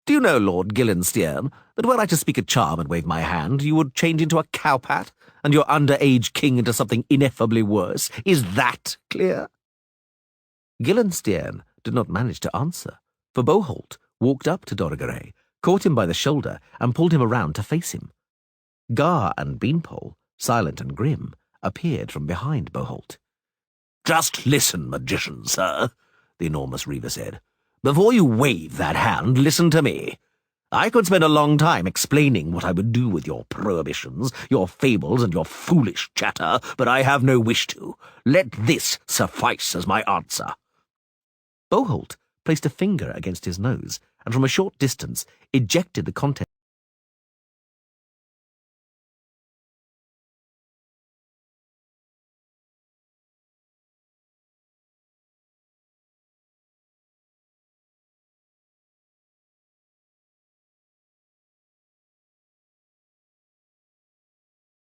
Do you know, Lord Gillenstiern, that were I to speak a charm and wave my hand, you would change into a cowpat, and your underage king into something ineffably worse? Is that clear?" Gillenstiern did not manage to answer, for Boholt walked up to Dorrigaray, caught him by the shoulder, and pulled him around to face him. Gar and Beanpole, silent and grim, appeared from behind Boholt. "Just listen, magician, sir," the enormous Reaver said. "Before you wave that hand, listen to me. I could spend a long time explaining what I would do with your prohibitions, your fables, and your foolish chatter, but I have no wish to. Let this suffice as my answer." Boholt placed a finger against his nose and from a short distance ejected the contents